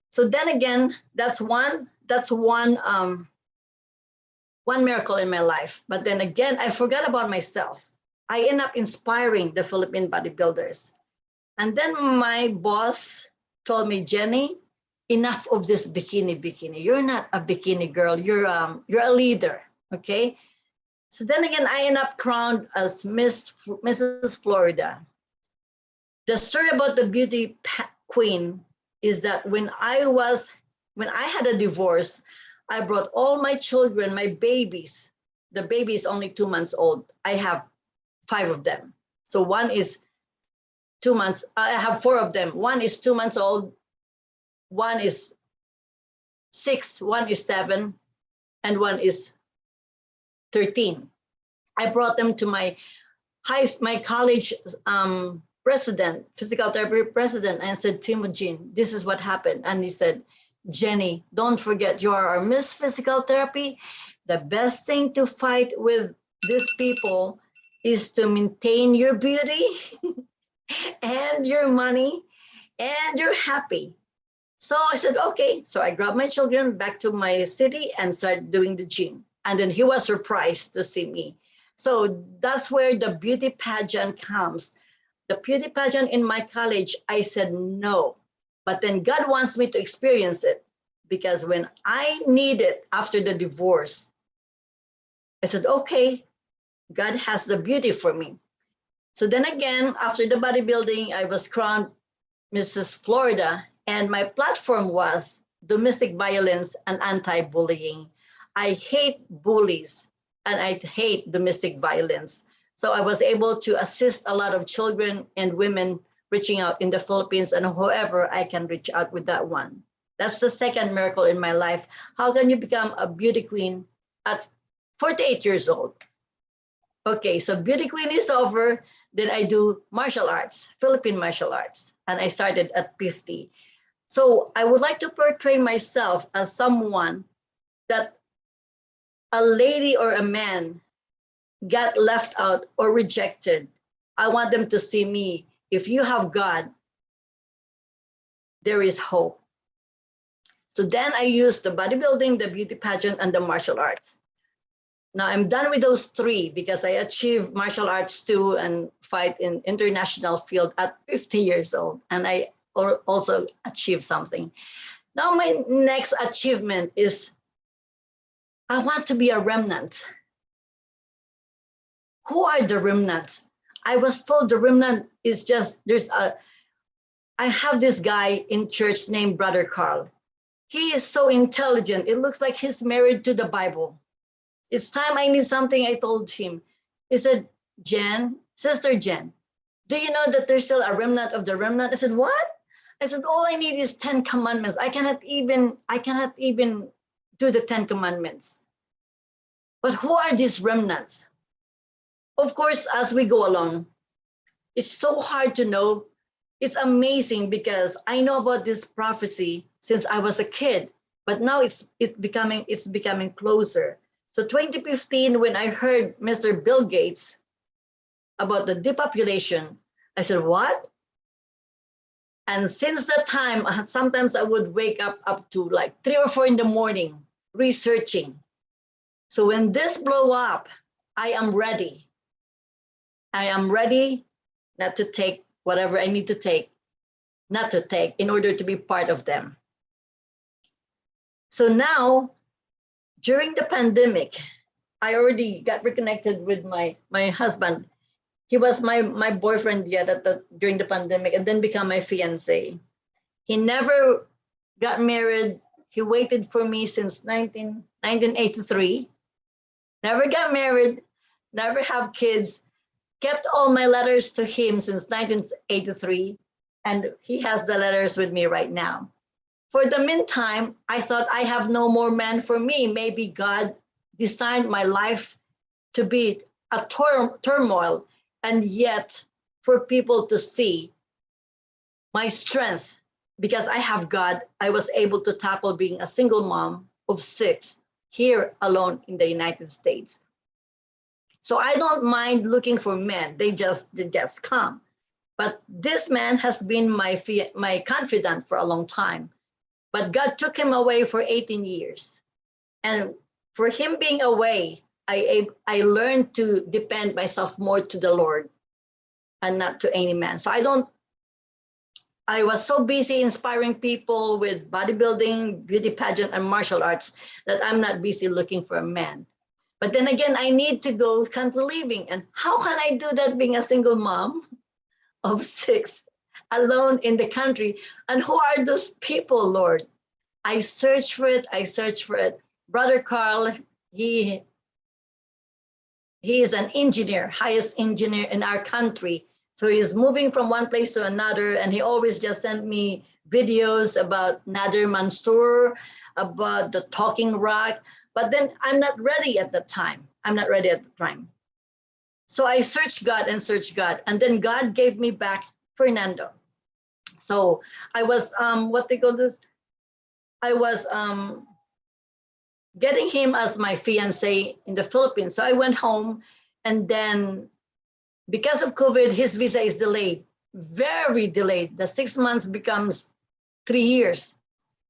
So then again, that's one miracle in my life. But then again, I forgot about myself. I end up inspiring the Philippine bodybuilders. And then my boss told me, Jenny, enough of this bikini. You're not a bikini girl. You're a leader, okay? So then again, I end up crowned as Mrs. Florida. The story about the beauty queen is that when I had a divorce, I brought all my children, my babies. The baby is only 2 months old. I have 5 of them. So one is 2 months. I have 4 of them. One is 2 months old. One is 6. One is 7, and one is 13. I brought them to my college president, physical therapy president, and I said, Timothy, this is what happened. And he said, Jenny, don't forget, you are our Miss Physical Therapy. The best thing to fight with these people is to maintain your beauty and your money, and you're happy. So I said, okay. So I grabbed my children back to my city and started doing the gym. And then he was surprised to see me. So that's where the beauty pageant comes. The beauty pageant in my college, I said no. But then God wants me to experience it, because when I need it after the divorce, I said, okay, God has the beauty for me. So then again, after the bodybuilding, I was crowned Mrs. Florida, and my platform was, domestic violence and anti-bullying. I hate bullies and I hate domestic violence. So I was able to assist a lot of children and women reaching out in the Philippines, and whoever I can reach out with that one. That's the second miracle in my life. How can you become a beauty queen at 48 years old? Okay, so beauty queen is over. Then I do martial arts, Philippine martial arts, and I started at 50. So I would like to portray myself as someone that a lady or a man got left out or rejected. I want them to see me. If you have God, there is hope. So then I use the bodybuilding, the beauty pageant, and the martial arts. Now I'm done with those three because I achieved martial arts too and fight in international field at 50 years old. And I also achieved something. Now my next achievement is I want to be a remnant. Who are the remnants? I was told the remnant is just, I have this guy in church named Brother Carl. He is so intelligent. It looks like he's married to the Bible. It's time I need something, I told him. He said, Jen, Sister Jen, do you know that there's still a remnant of the remnant? I said, what? I said, all I need is 10 commandments. I cannot even do the 10 commandments. But who are these remnants? Of course, as we go along, it's so hard to know. It's amazing because I know about this prophecy since I was a kid, but now it's becoming closer. So 2015, when I heard Mr. Bill Gates about the depopulation, I said, what? And since that time, sometimes I would wake up to like 3 or 4 in the morning researching. So when this blow up, I am ready. I am ready not to take whatever I need to take, not to take in order to be part of them. So now, during the pandemic, I already got reconnected with my husband. He was my boyfriend yet during the pandemic and then become my fiance. He never got married. He waited for me since 1983. Never got married, never have kids, kept all my letters to him since 1983. And he has the letters with me right now. For the meantime, I thought I have no more man for me. Maybe God designed my life to be a turmoil, and yet for people to see my strength, because I have God, I was able to tackle being a single mom of 6 here alone in the United States. So I don't mind looking for men. They just come. But this man has been my confidant for a long time. But God took him away for 18 years. And for him being away, I learned to depend myself more to the Lord and not to any man. So I was so busy inspiring people with bodybuilding, beauty pageant, and martial arts that I'm not busy looking for a man. But then again, I need to go country living. And how can I do that being a single mom of 6 alone in the country? And who are those people, Lord? I search for it. Brother Carl, he is an engineer, highest engineer in our country. So he's moving from one place to another, and he always just sent me videos about Nader Mansour, about the talking rock. But then I'm not ready at the time. So I searched God, and then God gave me back Fernando. So I was, I was getting him as my fiance in the Philippines. So I went home, and then because of COVID, his visa is delayed, very delayed. The 6 months becomes 3 years.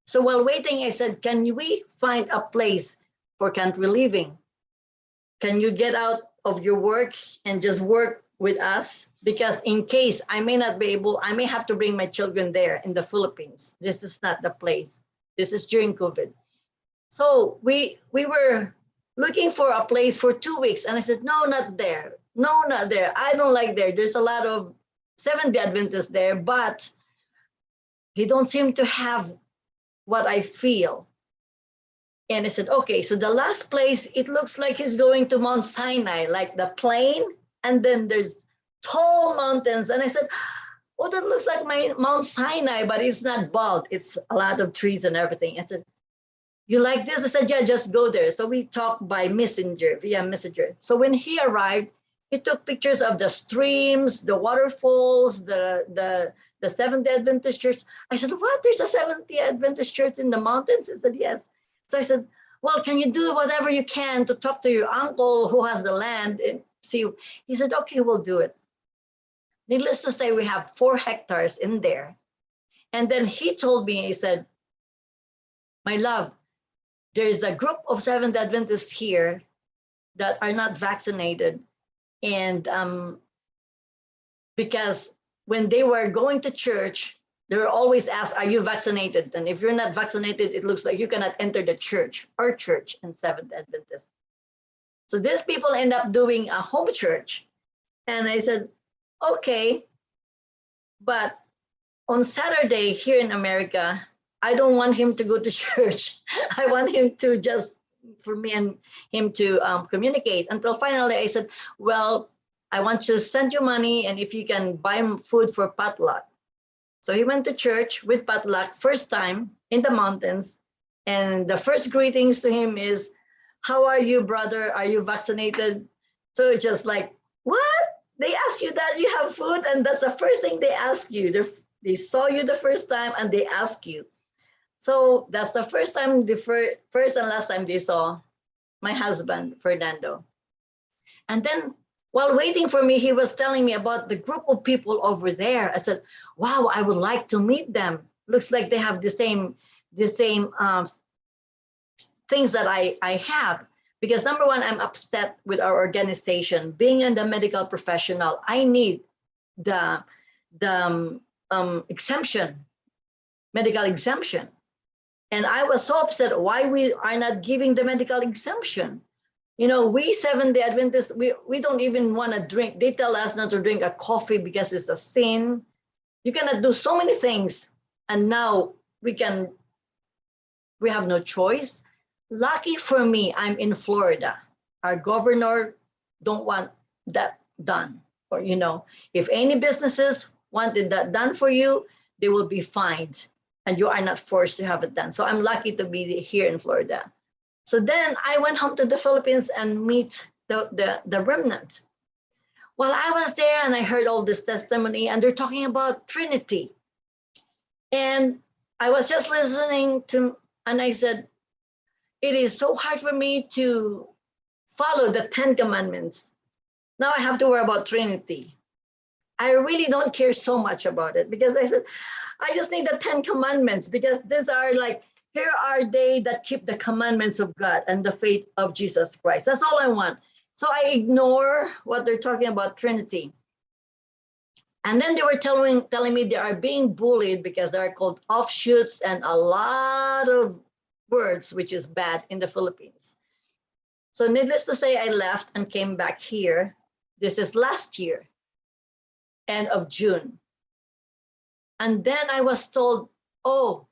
So while waiting, I said, can we find a place for country living? Can you get out of your work and just work with us? Because in case I may not be able, I may have to bring my children there in the Philippines. This is not the place. This is during COVID. So we were looking for a place for 2 weeks. And I said, no, not there. No, not there. I don't like there. There's a lot of Seventh-day Adventists there, but they don't seem to have what I feel. And I said, okay, so the last place, it looks like he's going to Mount Sinai, like the plain, and then there's tall mountains. And I said, oh, that looks like my Mount Sinai, but it's not bald. It's a lot of trees and everything. I said, you like this? I said, yeah, just go there. So we talked by messenger, via messenger. So when he arrived, he took pictures of the streams, the waterfalls, the Seventh-day Adventist church. I said, what? There's a Seventh-day Adventist church in the mountains? He said, yes. So I said, well, can you do whatever you can to talk to your uncle who has the land and see? He said, okay, we'll do it. Needless to say, we have 4 hectares in there. And then he told me, he said, my love, there's a group of Seventh-day Adventists here that are not vaccinated. And because when they were going to church, they were always asked, are you vaccinated? And if you're not vaccinated, it looks like you cannot enter the church, our church in Seventh-day Adventist. So these people end up doing a home church. And I said, okay, but on Saturday here in America, I don't want him to go to church. I want him to just, for me and him to communicate, until finally I said, well, I want to send you money, and if you can buy food for potluck. So he went to church with potluck, first time in the mountains. And the first greetings to him is, how are you, brother? Are you vaccinated? So it's just like, what? They ask you that you have food, and that's the first thing they ask you. They saw you the first time and they ask you. So that's the first time, the first and last time they saw my husband, Fernando. And then while waiting for me, he was telling me about the group of people over there. I said, wow, I would like to meet them. Looks like they have the same things that I have. Because number one, I'm upset with our organization. Being in the medical professional, I need the exemption, medical exemption. And I was so upset why we are not giving the medical exemption. You know, we Seventh-day Adventists, we don't even want to drink. They tell us not to drink a coffee because it's a sin. You cannot do so many things. And now we have no choice. Lucky for me, I'm in Florida. Our governor don't want that done. Or, you know, if any businesses wanted that done for you, they will be fined. And you are not forced to have it done. So I'm lucky to be here in Florida. So then I went home to the Philippines and meet the remnant. Well, I was there and I heard all this testimony, and they're talking about Trinity. And I was just listening to, and I said, it is so hard for me to follow the 10 commandments. Now I have to worry about Trinity. I really don't care so much about it, because I said, I just need the 10 commandments, because these are like, here are they that keep the commandments of God and the faith of Jesus Christ. That's all I want. So I ignore what they're talking about Trinity. And then they were telling me they are being bullied because they are called offshoots and a lot of words, which is bad in the Philippines. So needless to say, I left and came back here. This is last year, end of June. And then I was told, oh,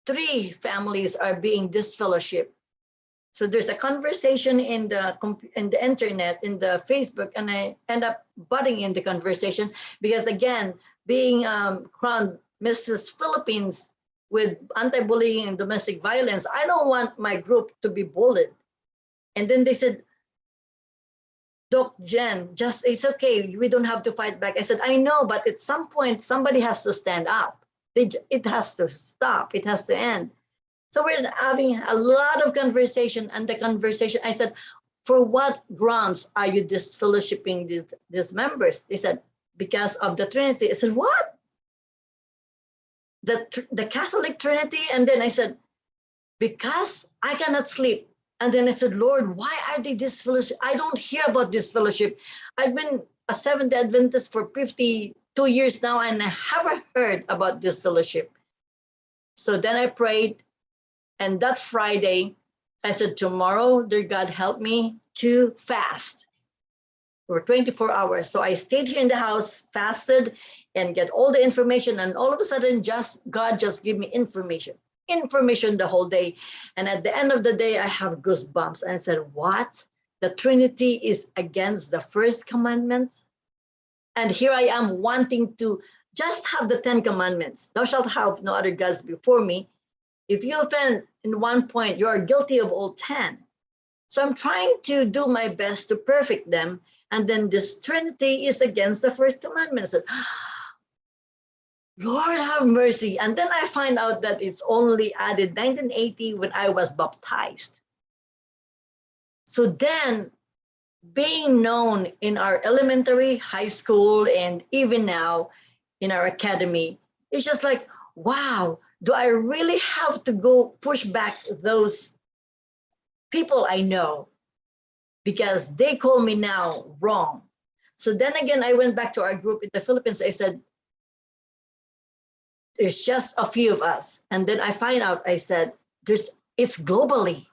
3 families are being disfellowshipped. So there's a conversation in the internet, in the Facebook, and I end up butting in the conversation because, again, being crowned Mrs. Philippines with anti-bullying and domestic violence, I don't want my group to be bullied. And then they said, Doc Jen, just, it's okay, we don't have to fight back. I said, I know, but at some point, somebody has to stand up. It has to stop, it has to end. So we're having a lot of conversation, and the conversation, I said, for what grounds are you disfellowshipping these members? They said, because of the Trinity. I said, what? The Catholic Trinity? And then I said, because I cannot sleep. And then I said, Lord, why are they disfellowship? I don't hear about this fellowship. I've been a Seventh-day Adventist for 52 years now, and I haven't heard about this fellowship. So then I prayed, and that Friday, I said, tomorrow, dear God, help me to fast for 24 hours. So I stayed here in the house, fasted, and get all the information. And all of a sudden, God just gave me information. information the whole day. And at the end of the day, I have goosebumps. And I said, what? The Trinity is against the first commandment? And here I am wanting to just have the 10 commandments. Thou shalt have no other gods before me. If you offend in one point, you are guilty of all 10. So I'm trying to do my best to perfect them. And then this Trinity is against the first commandment. I said, Lord have mercy. And then I find out that it's only added 1980 when I was baptized. So then, being known in our elementary, high school, and even now in our academy, it's just like, wow, do I really have to go push back those people I know? Because they call me now wrong. So then again, I went back to our group in the Philippines. I said, there's just a few of us. And then I find out, I said, it's globally.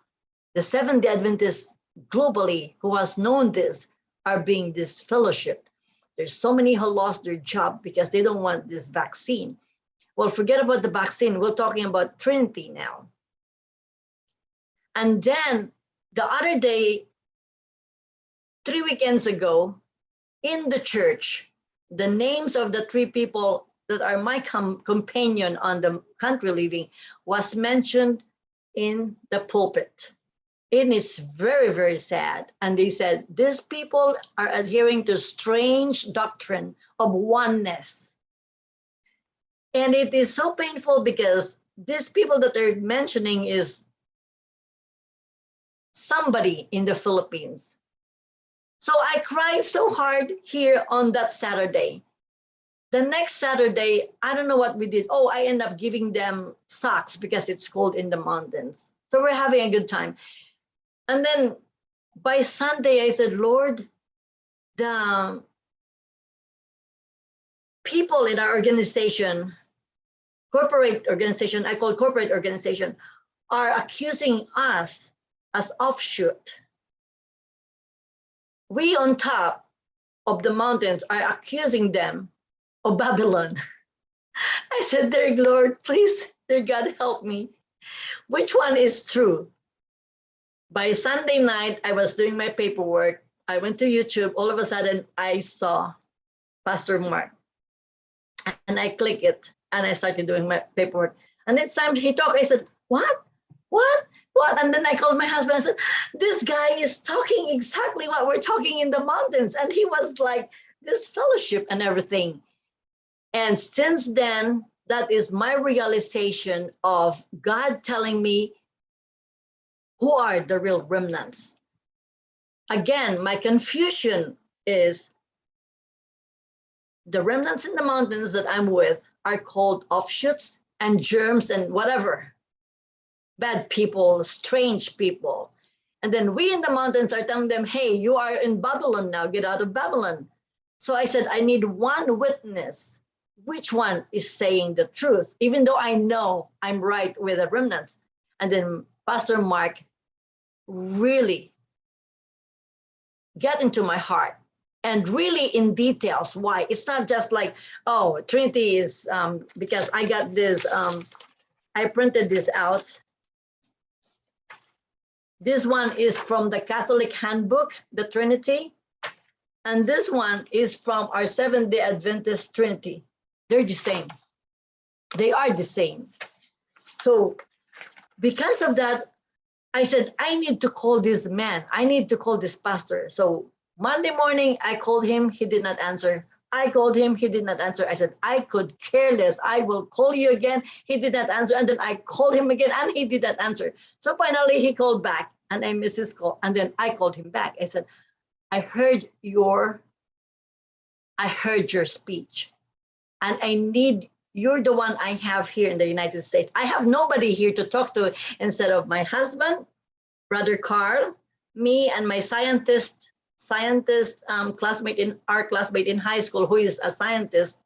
The Seventh-day Adventists globally who has known this are being disfellowshipped. There's so many who lost their job because they don't want this vaccine. Well, forget about the vaccine. We're talking about Trinity now. And then the other day, 3 weekends ago, in the church, the names of the 3 people that are my companion on the country living was mentioned in the pulpit. It is very, very sad. And they said, these people are adhering to strange doctrine of oneness. And it is so painful because these people that they're mentioning is somebody in the Philippines. So I cried so hard here on that Saturday. The next Saturday, I don't know what we did. Oh, I ended up giving them socks because it's cold in the mountains. So we're having a good time. And then by Sunday, I said, Lord, the people in our organization, corporate organization, I call corporate organization, are accusing us as offshoot. We on top of the mountains are accusing them of Babylon. I said, dear Lord, please, dear God, help me. Which one is true? By Sunday night, I was doing my paperwork. I went to YouTube. All of a sudden, I saw Pastor Mark. And I clicked it, and I started doing my paperwork. And this time he talked, I said, what? What? What? And then I called my husband and said, this guy is talking exactly what we're talking in the mountains. And he was like, this fellowship and everything. And since then, that is my realization of God telling me who are the real remnants. Again, my confusion is the remnants in the mountains that I'm with are called offshoots and germs and whatever. Bad people, strange people. And then we in the mountains are telling them, hey, you are in Babylon now, get out of Babylon. So I said, I need one witness. Which one is saying the truth? Even though I know I'm right with the remnants. And then Pastor Mark really get into my heart and really in details why. It's not just like, oh, Trinity is, because I got this, I printed this out. This one is from the Catholic Handbook, the Trinity. And this one is from our Seventh-day Adventist Trinity. They're the same. They are the same. So because of that, I said, I need to call this man. I need to call this pastor. So Monday morning, I called him. He did not answer. I called him. He did not answer. I said, I could care less. I will call you again. He did not answer. And then I called him again, and he did not answer. So finally, he called back, and I missed his call. And then I called him back. I said, I heard your speech, and I need, you're the one I have here in the United States. I have nobody here to talk to instead of my husband, Brother Carl, me, and my scientist classmate in high school, who is a scientist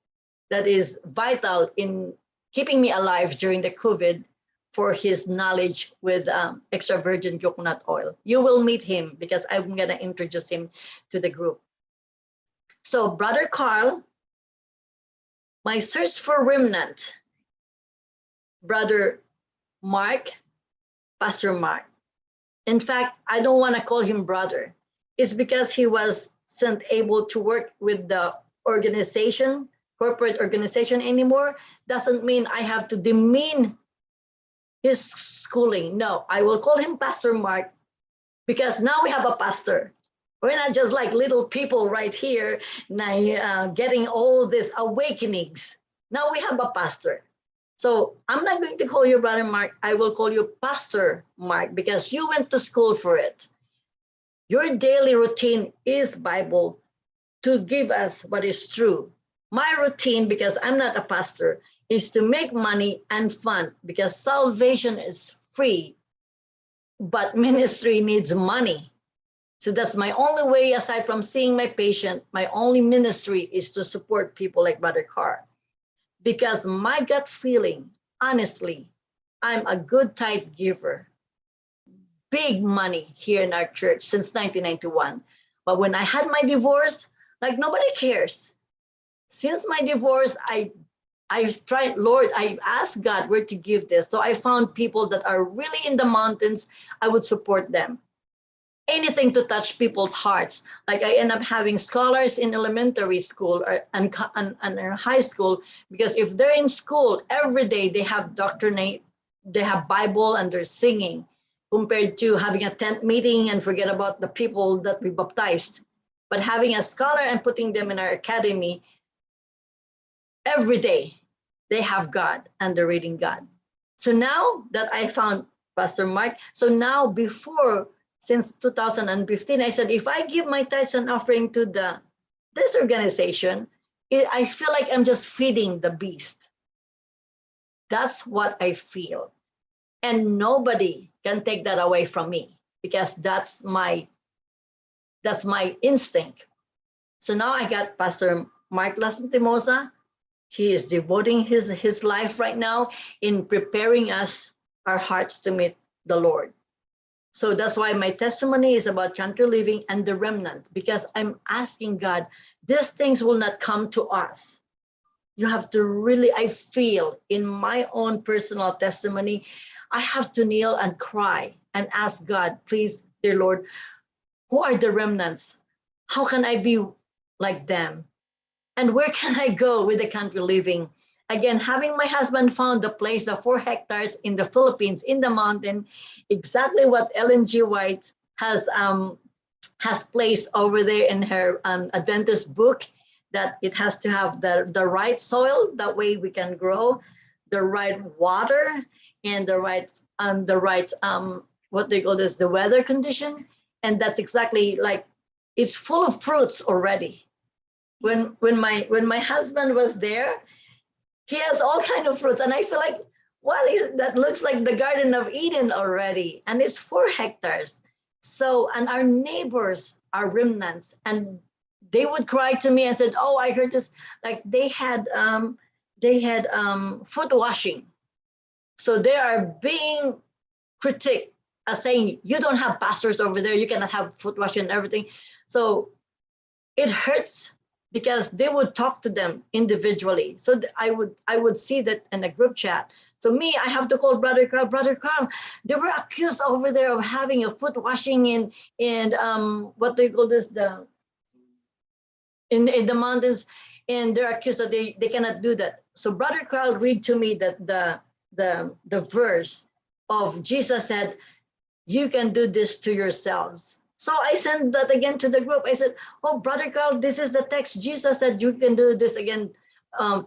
that is vital in keeping me alive during the COVID for his knowledge with extra virgin coconut oil. You will meet him because I'm gonna introduce him to the group. So Brother Carl, my search for remnant, Brother Mark, Pastor Mark. In fact, I don't want to call him brother. It's because he wasn't able to work with the organization, corporate organization anymore. Doesn't mean I have to demean his schooling. No, I will call him Pastor Mark because now we have a pastor. We're not just like little people right here getting all these awakenings. Now we have a pastor. So I'm not going to call you Brother Mark. I will call you Pastor Mark because you went to school for it. Your daily routine is Bible to give us what is true. My routine, because I'm not a pastor, is to make money and fun because salvation is free, but ministry needs money. So that's my only way, aside from seeing my patient, my only ministry is to support people like Brother Carr. Because my gut feeling, honestly, I'm a good tithe giver. Big money here in our church since 1991. But when I had my divorce, like nobody cares. Since my divorce, I've tried, Lord, I asked God where to give this. So I found people that are really in the mountains. I would support them. Anything to touch people's hearts. Like I end up having scholars in elementary school and high school, because if they're in school every day, they have doctrinate, they have Bible and they're singing, compared to having a tent meeting and forget about the people that we baptized. But having a scholar and putting them in our academy, every day they have God and they're reading God. So now that I found Pastor Mark, so now since 2015, I said, if I give my tithes and offering to this organization, I feel like I'm just feeding the beast. That's what I feel. And nobody can take that away from me because that's my instinct. So now I got Pastor Mark Lastimoso. He is devoting his life right now in preparing our hearts to meet the Lord. So that's why my testimony is about country living and the remnant, because I'm asking God, these things will not come to us. You have to really, I feel in my own personal testimony, I have to kneel and cry and ask God, please, dear Lord, who are the remnants? How can I be like them? And where can I go with the country living? Again, having my husband found the place of 4 hectares in the Philippines, in the mountain, exactly what Ellen G. White has placed over there in her Adventist book, that it has to have the right soil, that way we can grow, the right water, and the right what they call this, the weather condition. And that's exactly like, it's full of fruits already. When my husband was there, he has all kind of fruits, and I feel like, what is that? Looks like the Garden of Eden already, and it's 4 hectares. So, and our neighbors are remnants, and they would cry to me and said, "Oh, I heard this." Like they had foot washing, so they are being critiqued as saying, "You don't have pastors over there. You cannot have foot washing and everything." So it hurts, because they would talk to them individually. So I would see that in a group chat. So me, I have to call Brother Carl. They were accused over there of having a foot washing in what they call this, in the mountains, and they're accused that they cannot do that. So Brother Carl read to me that the verse of Jesus said, "You can do this to yourselves." So I sent that again to the group. I said, "Oh, Brother Carl, this is the text. Jesus said you can do this again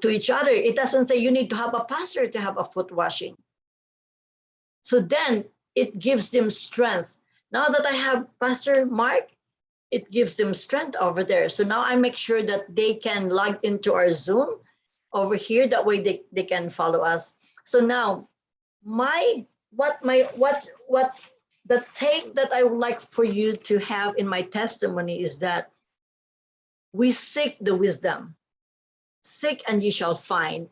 to each other. It doesn't say you need to have a pastor to have a foot washing." So then it gives them strength. Now that I have Pastor Mark, it gives them strength over there. So now I make sure that they can log into our Zoom over here. That way they can follow us. So now the take that I would like for you to have in my testimony is that we seek the wisdom. Seek and ye shall find.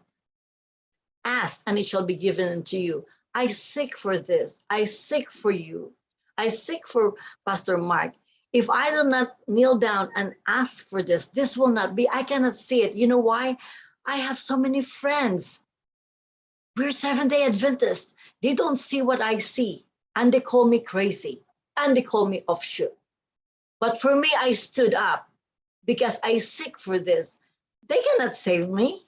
Ask and it shall be given unto you. I seek for this. I seek for you. I seek for Pastor Mark. If I do not kneel down and ask for this, this will not be. I cannot see it. You know why? I have so many friends. We're Seventh-day Adventists. They don't see what I see, and they call me crazy, and they call me offshoot. But for me, I stood up because I seek for this. They cannot save me.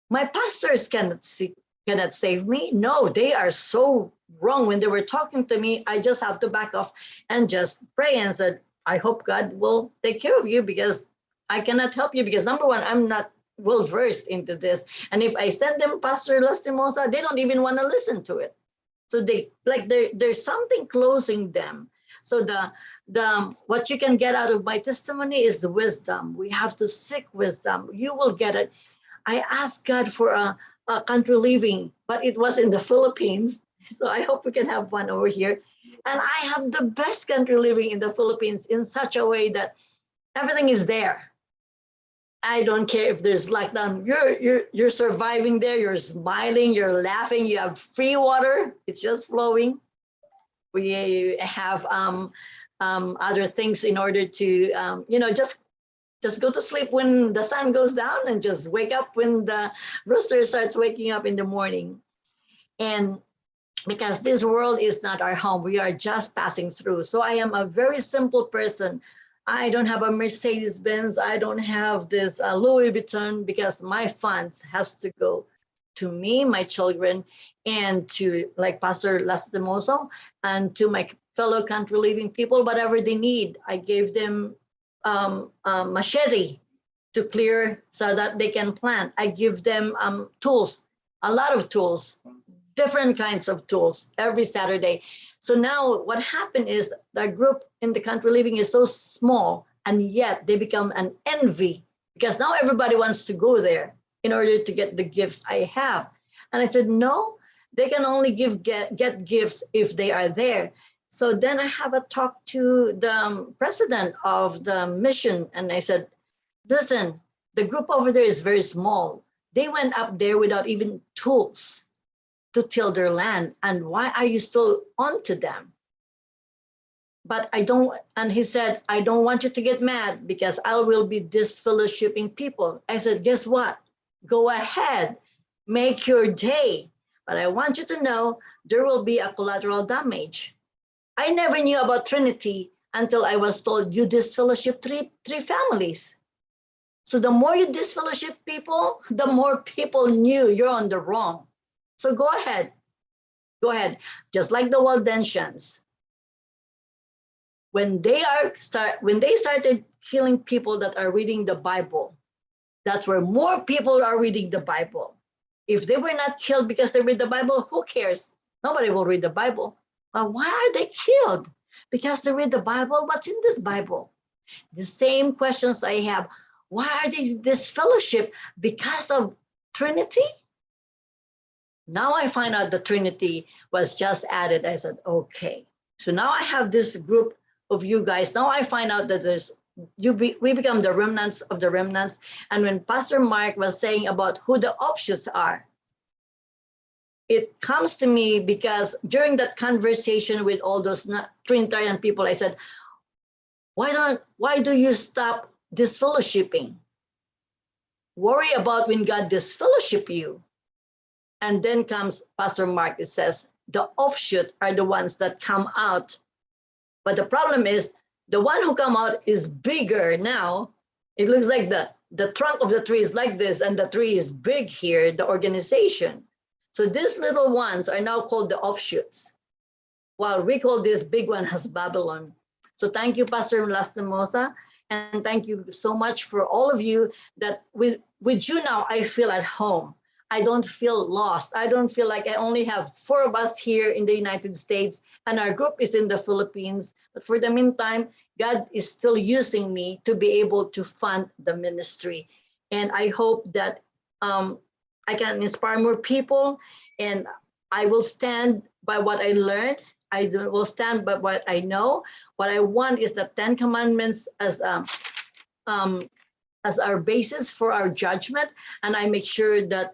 My pastors cannot save me. No, they are so wrong. When they were talking to me, I just have to back off and just pray and said, I hope God will take care of you, because I cannot help you, because number one, I'm not well versed into this. And if I send them Pastor Lastimoso, they don't even want to listen to it. So there's something closing them. So the what you can get out of my testimony is the wisdom. We have to seek wisdom. You will get it. I asked God for a country living, but it was in the Philippines. So I hope we can have one over here. And I have the best country living in the Philippines in such a way that everything is there. I don't care if there's lockdown. You're surviving there. You're smiling. You're laughing. You have free water. It's just flowing. We have other things in order to just go to sleep when the sun goes down and just wake up when the rooster starts waking up in the morning. And because this world is not our home, we are just passing through. So I am a very simple person. I don't have a Mercedes-Benz. I don't have this Louis Vuitton, because my funds has to go to me, my children, and to, like Pastor Lastimoso, and to my fellow country living people, whatever they need. I gave them machete to clear so that they can plant. I give them tools, a lot of tools, different kinds of tools every Saturday. So now what happened is the group in the country living is so small, and yet they become an envy, because now everybody wants to go there in order to get the gifts I have. And I said, no, they can only get gifts if they are there. So then I have a talk to the president of the mission, and I said, listen, the group over there is very small. They went up there without even tools to till their land. And why are you still on to them? But I don't, and he said, I don't want you to get mad, because I will be disfellowshipping people. I said, guess what? Go ahead, make your day. But I want you to know there will be a collateral damage. I never knew about Trinity until I was told you disfellowship three families. So the more you disfellowship people, the more people knew you're on the wrong. So go ahead, just like the Waldensians. When they started killing people that are reading the Bible, that's where more people are reading the Bible. If they were not killed because they read the Bible, who cares? Nobody will read the Bible. But why are they killed? Because they read the Bible. What's in this Bible? The same questions I have. Why are they disfellowship? Because of Trinity? Now I find out the Trinity was just added. I said, okay. So now I have this group of you guys. Now I find out that we become the remnants of the remnants. And when Pastor Mark was saying about who the offshoots are, it comes to me because during that conversation with all those Trinitarian people, I said, why do you stop disfellowshipping? Worry about when God disfellowship you. And then comes Pastor Mark, it says, the offshoot are the ones that come out. But the problem is, the one who come out is bigger now. It looks like the trunk of the tree is like this, and the tree is big here, the organization. So these little ones are now called the offshoots, while we call this big one as Babylon. So thank you, Pastor Lastimoso, and thank you so much for all of you that with you now, I feel at home. I don't feel lost. I don't feel like I only have 4 of us here in the United States and our group is in the Philippines. But for the meantime, God is still using me to be able to fund the ministry. And I hope that I can inspire more people, and I will stand by what I learned. I will stand by what I know. What I want is the 10 Commandments as our basis for our judgment. And I make sure that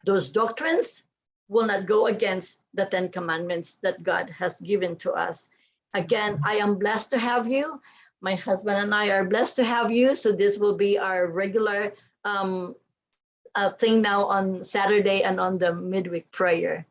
those doctrines will not go against the 10 Commandments that God has given to us. Again, I am blessed to have you. My husband and I are blessed to have you. So this will be our regular thing now on Saturday and on the midweek prayer.